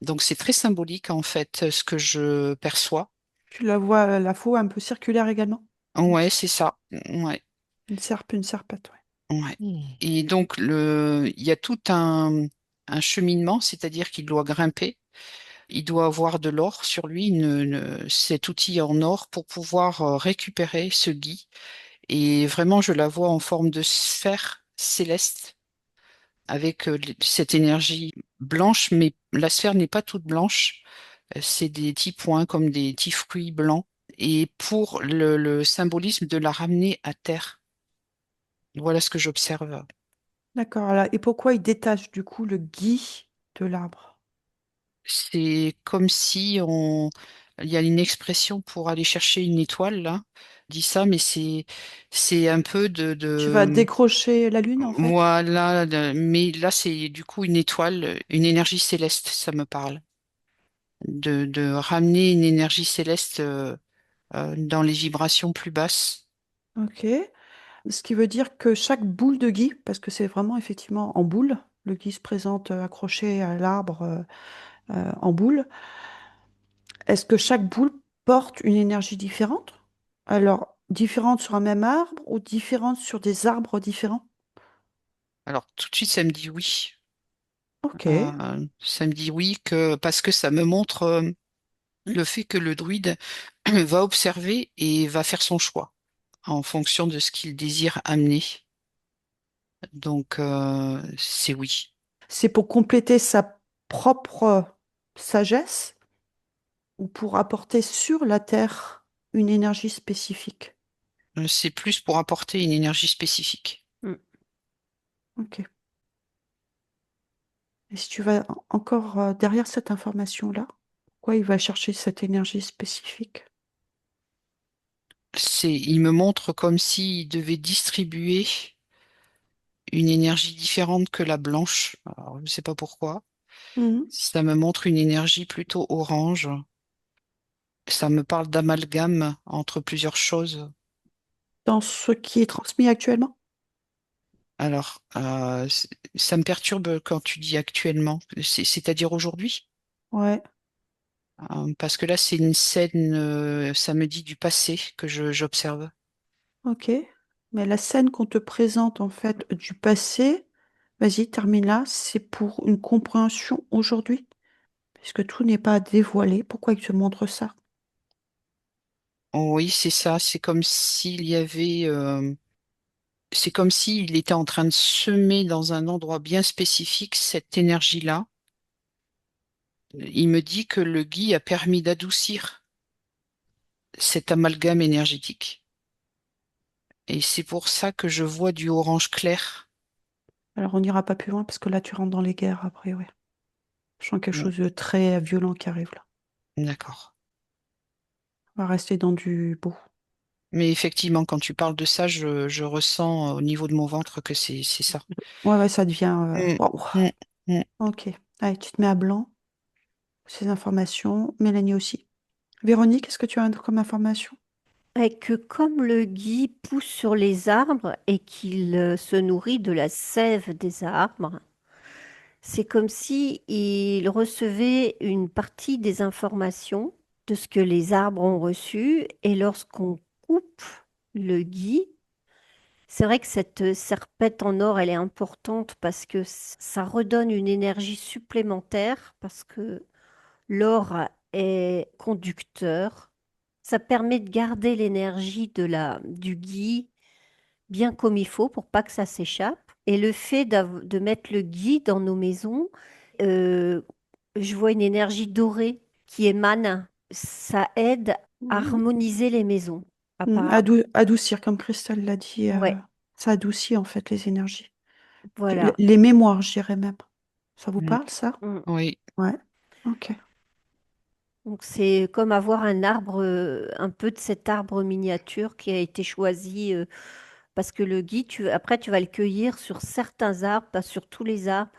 Donc c'est très symbolique en fait, ce que je perçois. Tu la vois, la faux un peu circulaire également? Ouais, c'est ça. Ouais, Une serpette, ouais. ouais. Hmm. Et donc il y a tout un cheminement, c'est-à-dire qu'il doit grimper. Il doit avoir de l'or sur lui, cet outil en or pour pouvoir récupérer ce gui. Et vraiment, je la vois en forme de sphère céleste avec cette énergie blanche, mais la sphère n'est pas toute blanche. C'est des petits points comme des petits fruits blancs. Et pour le symbolisme de la ramener à terre. Voilà ce que j'observe. D'accord. Là. Et pourquoi il détache du coup le gui de l'arbre? C'est comme si il y a une expression pour aller chercher une étoile, là. Je dis ça, mais c'est un peu Tu vas décrocher la lune en fait? voilà, mais là, c'est du coup une étoile, une énergie céleste, ça me parle. De ramener une énergie céleste dans les vibrations plus basses. Ok. Ce qui veut dire que chaque boule de gui, parce que c'est vraiment effectivement en boule, le gui se présente accroché à l'arbre en boule, est-ce que chaque boule porte une énergie différente? Alors, différente sur un même arbre ou différente sur des arbres différents? Alors, tout de suite, ça me dit oui. Ok. Ça me dit oui parce que ça me montre le fait que le druide va observer et va faire son choix en fonction de ce qu'il désire amener. Donc, c'est oui. C'est pour compléter sa propre sagesse ou pour apporter sur la Terre une énergie spécifique? C'est plus pour apporter une énergie spécifique. Mm. Ok. Et si tu vas encore derrière cette information-là, pourquoi il va chercher cette énergie spécifique? Il me montre comme s'il devait distribuer une énergie différente que la blanche. Alors, je ne sais pas pourquoi. Mhm. Ça me montre une énergie plutôt orange. Ça me parle d'amalgame entre plusieurs choses. Dans ce qui est transmis actuellement? Alors, ça me perturbe quand tu dis actuellement, c'est-à-dire aujourd'hui. Ouais, Parce que là, c'est une scène, ça me dit du passé que j'observe. ok. Mais la scène qu'on te présente en fait du passé, vas-y, termine là, c'est pour une compréhension aujourd'hui, puisque tout n'est pas dévoilé. Pourquoi il te montre ça? Oh oui, c'est ça. C'est comme s'il était en train de semer dans un endroit bien spécifique cette énergie-là. Il me dit que le gui a permis d'adoucir cet amalgame énergétique. Et c'est pour ça que je vois du orange clair. Alors on n'ira pas plus loin parce que là tu rentres dans les guerres après, ouais. Je sens quelque Mm, chose de très violent qui arrive là. d'accord. On va rester dans du beau. Mais effectivement, quand tu parles de ça, je ressens au niveau de mon ventre que c'est ça. Ouais, ouais, ça devient. Mm, Waouh. mm, mm. Ok. Allez, tu te mets à blanc. Ces informations. Mélanie aussi. Véronique, est-ce que tu as comme information? Et que comme le gui pousse sur les arbres et qu'il se nourrit de la sève des arbres, c'est comme si il recevait une partie des informations de ce que les arbres ont reçu et lorsqu'on coupe le gui, c'est vrai que cette serpette en or, elle est importante parce que ça redonne une énergie supplémentaire parce que l'or est conducteur. Ça permet de garder l'énergie du gui bien comme il faut pour pas que ça s'échappe. Et le fait de mettre le gui dans nos maisons, euh, je vois une énergie dorée qui émane. Ça aide à Mhm. harmoniser les maisons, apparemment. Adoucir, comme Christelle l'a dit. Ouais, Ça adoucit en fait les énergies. voilà. Les mémoires, je dirais même. Ça vous Mm. parle, ça? Mm. Oui, Ouais. Ok. Donc c'est comme avoir un arbre, un peu de cet arbre miniature qui a été choisi parce que le gui, après tu vas le cueillir sur certains arbres, pas sur tous les arbres,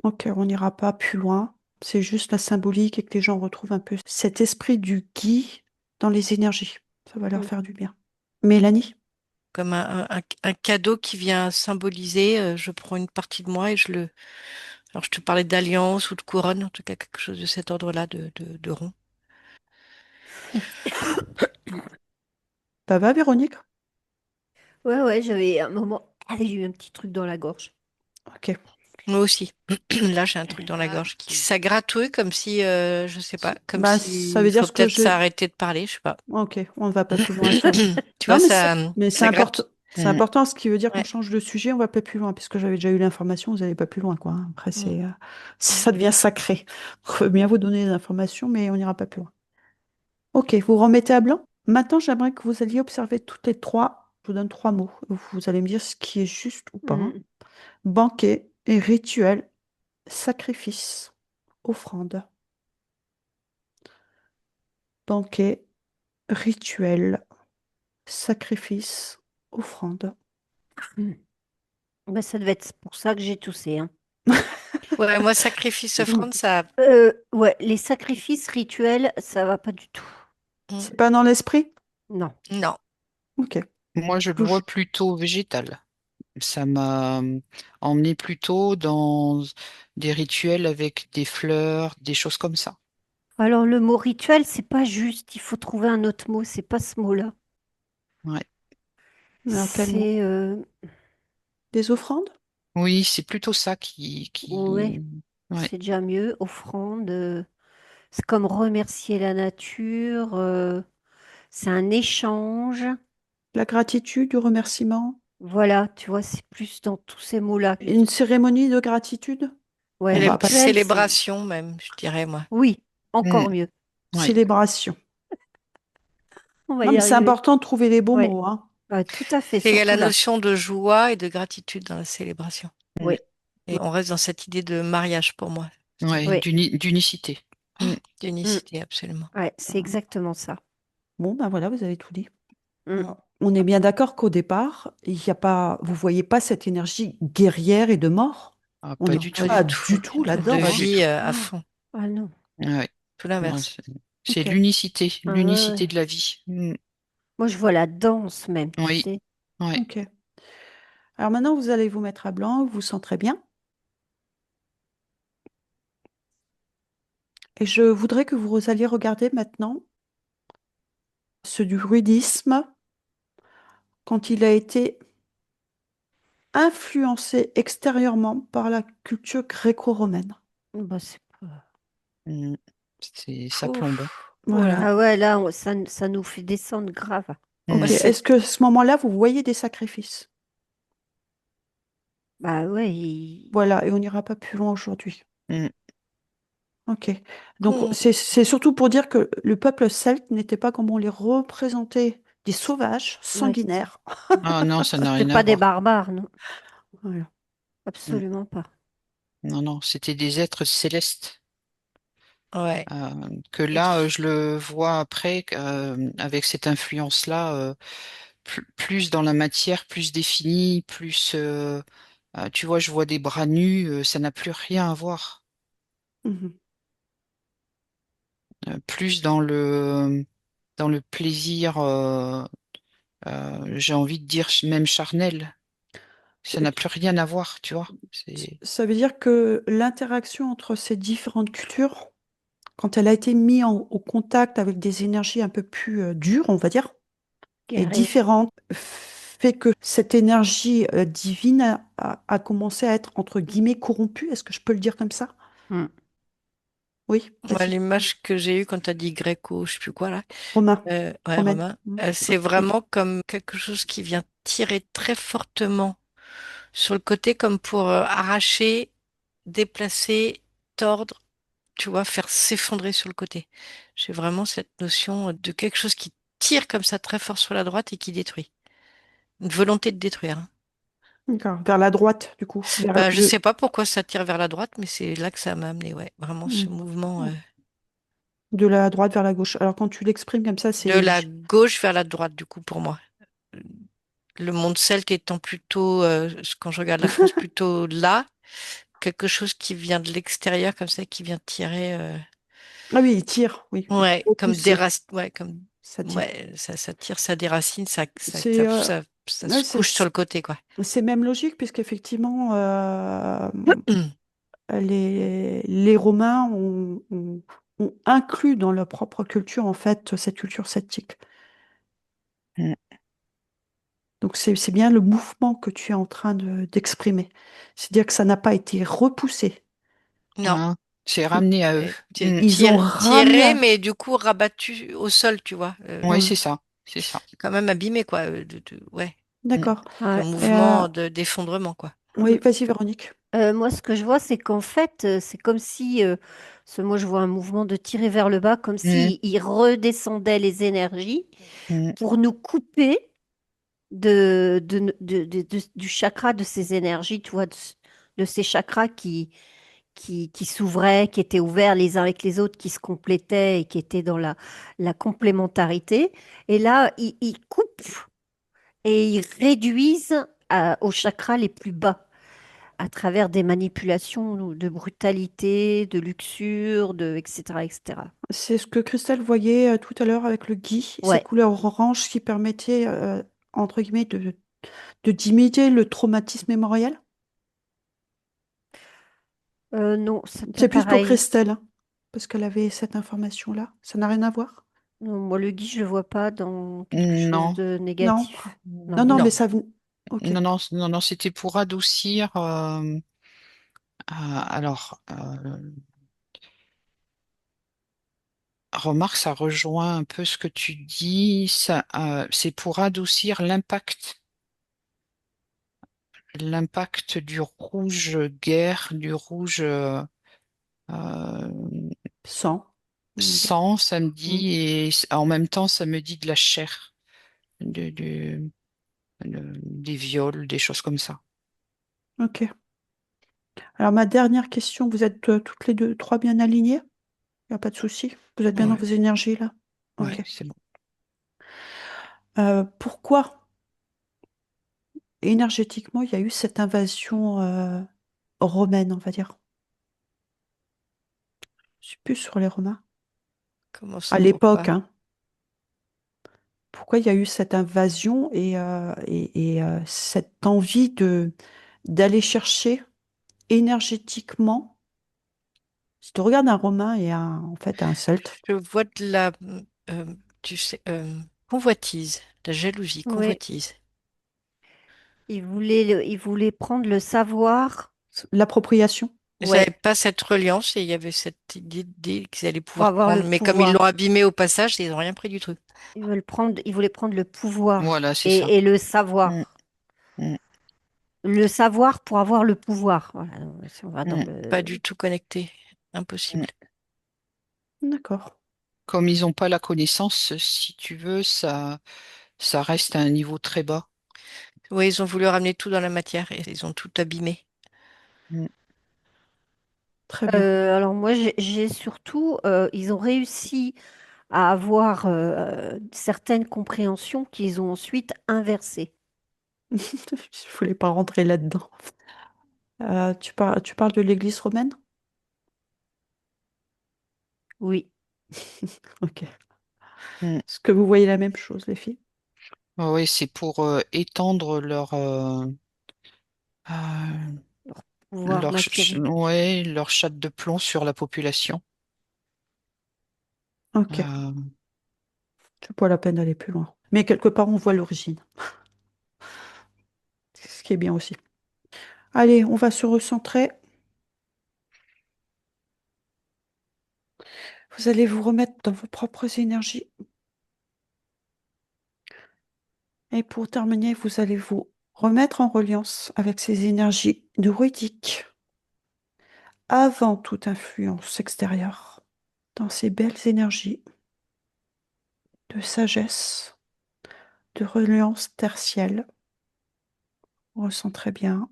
Ok, on n'ira pas plus loin. C'est juste la symbolique et que les gens retrouvent un peu cet esprit du gui dans les énergies. Ça va leur Mm. faire du bien. Mélanie? Comme un cadeau qui vient symboliser, je prends une partie de moi et alors je te parlais d'alliance ou de couronne, en tout cas quelque chose de cet ordre-là de rond. Ça va, Véronique? Ouais, ouais, j'avais un moment. Allez, j'ai eu un petit truc dans la gorge. Ok. Moi aussi. Là, j'ai un truc dans la Ah. gorge ça gratouille comme si, je sais pas, comme Bah, ça si veut il dire faut ce que peut-être j'ai. s'arrêter de parler, je sais pas. Ok, on ne va pas plus loin. Ça. Tu Non, vois, mais ça, c'est ça important. gratte. C'est important, ce qui veut dire qu'on Ouais. change de sujet, on va pas plus loin, puisque j'avais déjà eu l'information, vous n'allez pas plus loin, quoi, hein. Après, Mm. ça devient sacré. On veut bien vous donner des informations, mais on n'ira pas plus loin. Ok, vous remettez à blanc. Maintenant, j'aimerais que vous alliez observer toutes les trois. Je vous donne trois mots. Vous allez me dire ce qui est juste ou pas, hein. Mm. Banquet, et rituel, sacrifice, offrande. Banquet, rituel, sacrifice, offrande. Mm. Bah, ça devait être pour ça que j'ai toussé, hein. Ouais, moi, sacrifice Mm. offrande, ça. Ouais, les sacrifices rituels, ça va pas du tout. Mm. C'est pas dans l'esprit? Non. Non. Ok. Moi, je le vois Touche. plutôt végétal. Ça m'a emmené plutôt dans des rituels avec des fleurs, des choses comme ça. Alors, le mot rituel, c'est pas juste. Il faut trouver un autre mot. C'est pas ce mot-là. Ouais. Alors, quel mot? C'est. Des offrandes? Oui, c'est plutôt ça Ouais, Ouais. c'est déjà mieux. Offrande. C'est comme remercier la nature. C'est un échange. La gratitude, du remerciement? Voilà, tu vois, c'est plus dans tous ces mots-là. Une cérémonie de gratitude? Ouais, On va pas. rituel, c'est. Célébration, même, je dirais, moi. Oui, Mm. encore mieux. Ouais. Célébration. On va Non, y mais c'est arriver. important de trouver les bons Ouais, mots, hein. tout à fait, Il y a la surtout là. notion de joie et de gratitude dans la célébration. Mm. Oui, Et on reste dans cette idée de mariage pour moi, Ouais, oui. d'unicité. Mm. Mm. d'unicité, absolument. Ouais, c'est exactement ça. Bon, ben voilà, vous avez tout dit. Mm. Mm. On est bien d'accord qu'au départ, il y a pas, vous voyez pas cette énergie guerrière et de mort. Ah, On pas n'est du Pas tout. pas du tout. du Pas du tout tout. De là-dedans, Pas hein. du vie tout. à Oh, fond. ah non. Ouais. Tout Moi, l'inverse. c'est Ok, Ah ouais, l'unicité ouais. de la vie. Mm. Moi, je vois la danse même, tu Oui, sais. ouais. ok. Alors maintenant, vous allez vous mettre à blanc, vous vous sentirez bien. Et je voudrais que vous alliez regarder maintenant ce du druidisme quand il a été influencé extérieurement par la culture gréco-romaine. Bah, c'est pas... Mm. Ça plombe. Ouf. Voilà. Voilà. Ah ouais, là, ça nous fait descendre grave. Moi, Ok. Mm. c'est Est-ce que à ce moment-là, vous voyez des sacrifices? Bah ouais, Voilà. Et on n'ira pas plus loin aujourd'hui. Mm. Ok. Donc, con. c'est surtout pour dire que le peuple celte n'était pas comme on les représentait, des sauvages, ouais. sanguinaires. Ah non, ça n'a C'était rien à pas des voir. barbares, non. Voilà. Mm. Absolument pas. Non, non, c'était des êtres célestes. Ouais. Que là, je le vois après, avec cette influence-là, plus dans la matière, plus définie, plus, tu vois, je vois des bras nus, ça n'a plus rien à voir. Mhm. Plus dans le plaisir, j'ai envie de dire même charnel. Ça n'a plus rien à voir, tu vois. Ça veut dire que l'interaction entre ces différentes cultures, quand elle a été mise au contact avec des énergies un peu plus dures, on va dire, et Guerrier. différentes, fait que cette énergie divine a commencé à être, entre guillemets, corrompue. Est-ce que je peux le dire comme ça? Hmm. Oui, Moi, vas-y. l'image que j'ai eue quand tu as dit gréco, je sais plus quoi là, Romain, ouais, romaine. romain, c'est vraiment comme quelque chose qui vient tirer très fortement sur le côté, comme pour arracher, déplacer, tordre, tu vois, faire s'effondrer sur le côté. J'ai vraiment cette notion de quelque chose qui tire comme ça très fort sur la droite et qui détruit. Une volonté de détruire, hein. D'accord. Vers la droite, du coup. Vers Je sais pas pourquoi ça tire vers la droite, mais c'est là que ça m'a amené, ouais, vraiment ce Hmm. mouvement De la droite vers la gauche. Alors quand tu l'exprimes comme ça, de la gauche vers la droite, du coup, pour moi. Le monde celte étant plutôt, quand je regarde la France, plutôt là, quelque chose qui vient de l'extérieur, comme ça, qui vient tirer, Ah oui, il tire, oui. Il ouais, faut comme des repousser, racines, ouais, comme, ça tire. ouais, ça tire, ça déracine, C'est ça ouais, se couche sur le côté, quoi. c'est même logique, puisqu'effectivement, les Romains ont inclus dans leur propre culture, en fait, cette culture celtique. Mm. Donc c'est bien le mouvement que tu es en train d'exprimer. C'est-à-dire que ça n'a pas été repoussé. Non, Hein, c'est ramené à eux. c'est Mm. Ils ont ramené tiré, mais du coup rabattu au sol, tu vois. Oui, Ouais, c'est ça. C'est ça. Quand même abîmé, quoi. Ouais, Mm. d'accord. le Ouais. Et, mouvement d'effondrement, quoi. oui, vas-y, Véronique. Moi, ce que je vois, c'est qu'en fait, c'est comme si, moi, je vois un mouvement de tirer vers le bas, comme Mm. si il redescendait les énergies Mm. pour nous couper du chakra de ces énergies, tu vois, de ces chakras qui s'ouvraient, qui étaient ouverts les uns avec les autres, qui se complétaient et qui étaient dans la complémentarité. Et là, ils coupent et ils réduisent aux chakras les plus bas à travers des manipulations de brutalité, de luxure, etc., etc. C'est ce que Christelle voyait tout à l'heure avec le gui, cette Ouais. couleur orange qui permettait, entre guillemets, de diminuer le traumatisme mémoriel. Non, c'est pas C'est plus pour pareil. Christelle, hein, parce qu'elle avait cette information-là. Ça n'a rien à voir? Non, moi, le gui, je le vois pas dans quelque chose Non, de Non? négatif. Non, Non. non, mais non, ça... Ok. non, non, non, non, c'était pour adoucir. Alors, remarque, ça rejoint un peu ce que tu dis. Ça, c'est pour adoucir l'impact du rouge guerre, du rouge euh, 100, on va dire. sang, ça me Mm. dit, et en même temps, ça me dit de la chair, des viols, des choses comme ça. Ok. Alors, ma dernière question, vous êtes toutes les deux, trois bien alignées? Il n'y a pas de souci? Vous êtes bien dans Ouais, vos énergies, là? ouais, Ok. c'est bon. Pourquoi, énergétiquement, il y a eu cette invasion romaine, on va dire? Je suis plus sur les Romains. Comment À ça, l'époque, pourquoi? hein. Pourquoi il y a eu cette invasion et cette envie d'aller chercher énergétiquement. Si tu regardes un Romain et en fait un Celte, Je vois de la, euh, tu sais, convoitise, de la jalousie, Oui, convoitise. il voulait prendre le savoir, l'appropriation. Mais ça ouais, n'avait pas cette reliance et il y avait cette idée qu'ils allaient pour pouvoir avoir le prendre. Mais comme ils l'ont pouvoir. abîmé au passage, ils n'ont rien pris du truc. Il voulait prendre le pouvoir Voilà, c'est ça. et le Mm, savoir. mm, Le savoir pour avoir le pouvoir. Voilà, donc, si on va dans mm, Pas le... du tout connecté. mm. Impossible. D'accord. Comme ils n'ont pas la connaissance, si tu veux, ça reste à un niveau très bas. Oui, ils ont voulu ramener tout dans la matière et ils ont tout abîmé. Mm, Très bien. Alors moi, j'ai surtout, ils ont réussi à avoir certaines compréhensions qu'ils ont ensuite inversées. Je voulais pas rentrer là-dedans. Tu parles de l'Église romaine? Oui. Ok. mm. Est-ce que vous voyez la même chose, les filles? Oui, c'est pour étendre euh, Pouvoir matériel. ouais, leur chape de plomb sur la population. Ok. Euh, C'est pas la peine d'aller plus loin. Mais quelque part, on voit l'origine, ce qui est bien aussi. Allez, on va se recentrer. Vous allez vous remettre dans vos propres énergies. Et pour terminer, vous allez vous remettre en reliance avec ces énergies druidiques avant toute influence extérieure, dans ces belles énergies de sagesse, de reliance tertielle. On ressent très bien.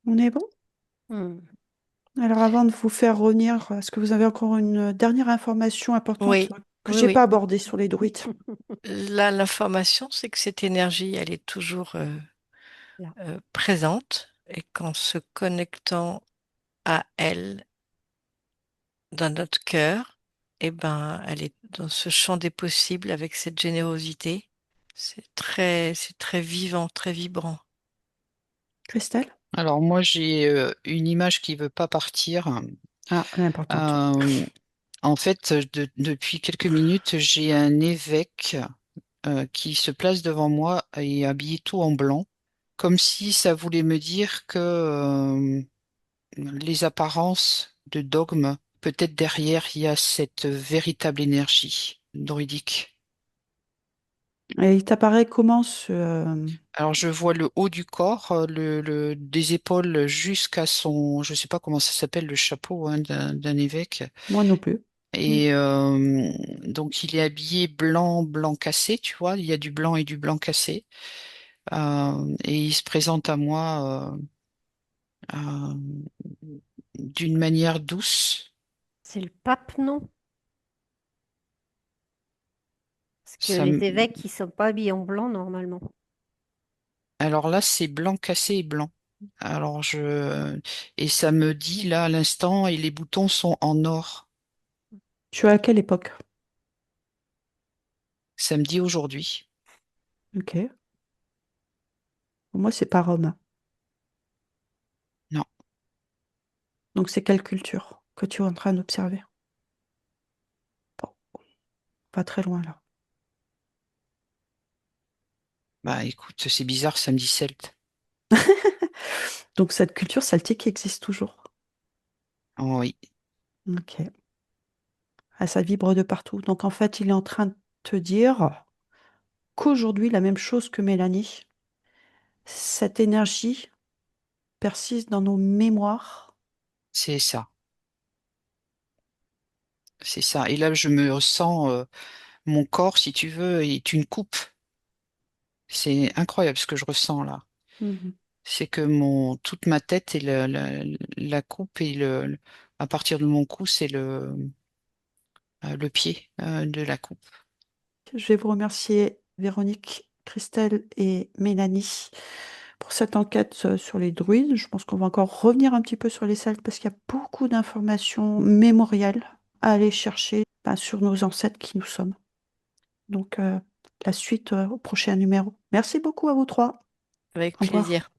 On est bon? Hmm. Alors avant de vous faire revenir, est-ce que vous avez encore une dernière information importante Oui, que oui, j'ai oui. pas abordée sur les druides? Là, l'information, c'est que cette énergie, elle est toujours Là. présente et qu'en se connectant à elle, dans notre cœur, eh ben, elle est dans ce champ des possibles avec cette générosité. C'est très vivant, très vibrant. Christelle? Alors moi, j'ai une image qui veut pas partir. Ah, elle est importante. Euh, En fait, depuis quelques minutes, j'ai un évêque qui se place devant moi et habillé tout en blanc, comme si ça voulait me dire que les apparences de dogme, peut-être derrière, il y a cette véritable énergie druidique. Et il t'apparaît comment Alors, je vois le haut du corps, des épaules jusqu'à son, je sais pas comment ça s'appelle, le chapeau hein, d'un évêque. Moi non plus. Mm. Et donc, il est habillé blanc, blanc cassé, tu vois, il y a du blanc et du blanc cassé. Et il se présente à moi d'une manière douce. C'est le pape, non? Parce que Ça, les me- évêques, ils sont pas habillés en blanc normalement. alors là, c'est blanc cassé et blanc. Alors et ça me dit là à l'instant, et les boutons sont en or. Tu es à quelle époque? Ça me dit aujourd'hui. Ok. Pour moi, c'est pas Rome. Non, Donc, c'est quelle culture que tu es en train d'observer? Bon, pas très loin là. bah écoute, c'est bizarre, ça me dit celte. Donc, cette culture celtique existe toujours. Oh, oui, Ok. Ah, ça vibre de partout. Donc, en fait, il est en train de te dire qu'aujourd'hui, la même chose que Mélanie, cette énergie persiste dans nos mémoires. c'est ça, c'est ça. Et là, je me sens, mon corps, si tu veux, est une coupe. C'est incroyable ce que je ressens là. Mhm. C'est que toute ma tête et la coupe et à partir de mon cou, c'est le pied de la coupe. Je vais vous remercier, Véronique, Christelle et Mélanie, pour cette enquête sur les druides. Je pense qu'on va encore revenir un petit peu sur les Celtes parce qu'il y a beaucoup d'informations mémorielles à aller chercher sur nos ancêtres qui nous sommes. Donc, la suite au prochain numéro. Merci beaucoup à vous trois. Avec Au revoir. plaisir.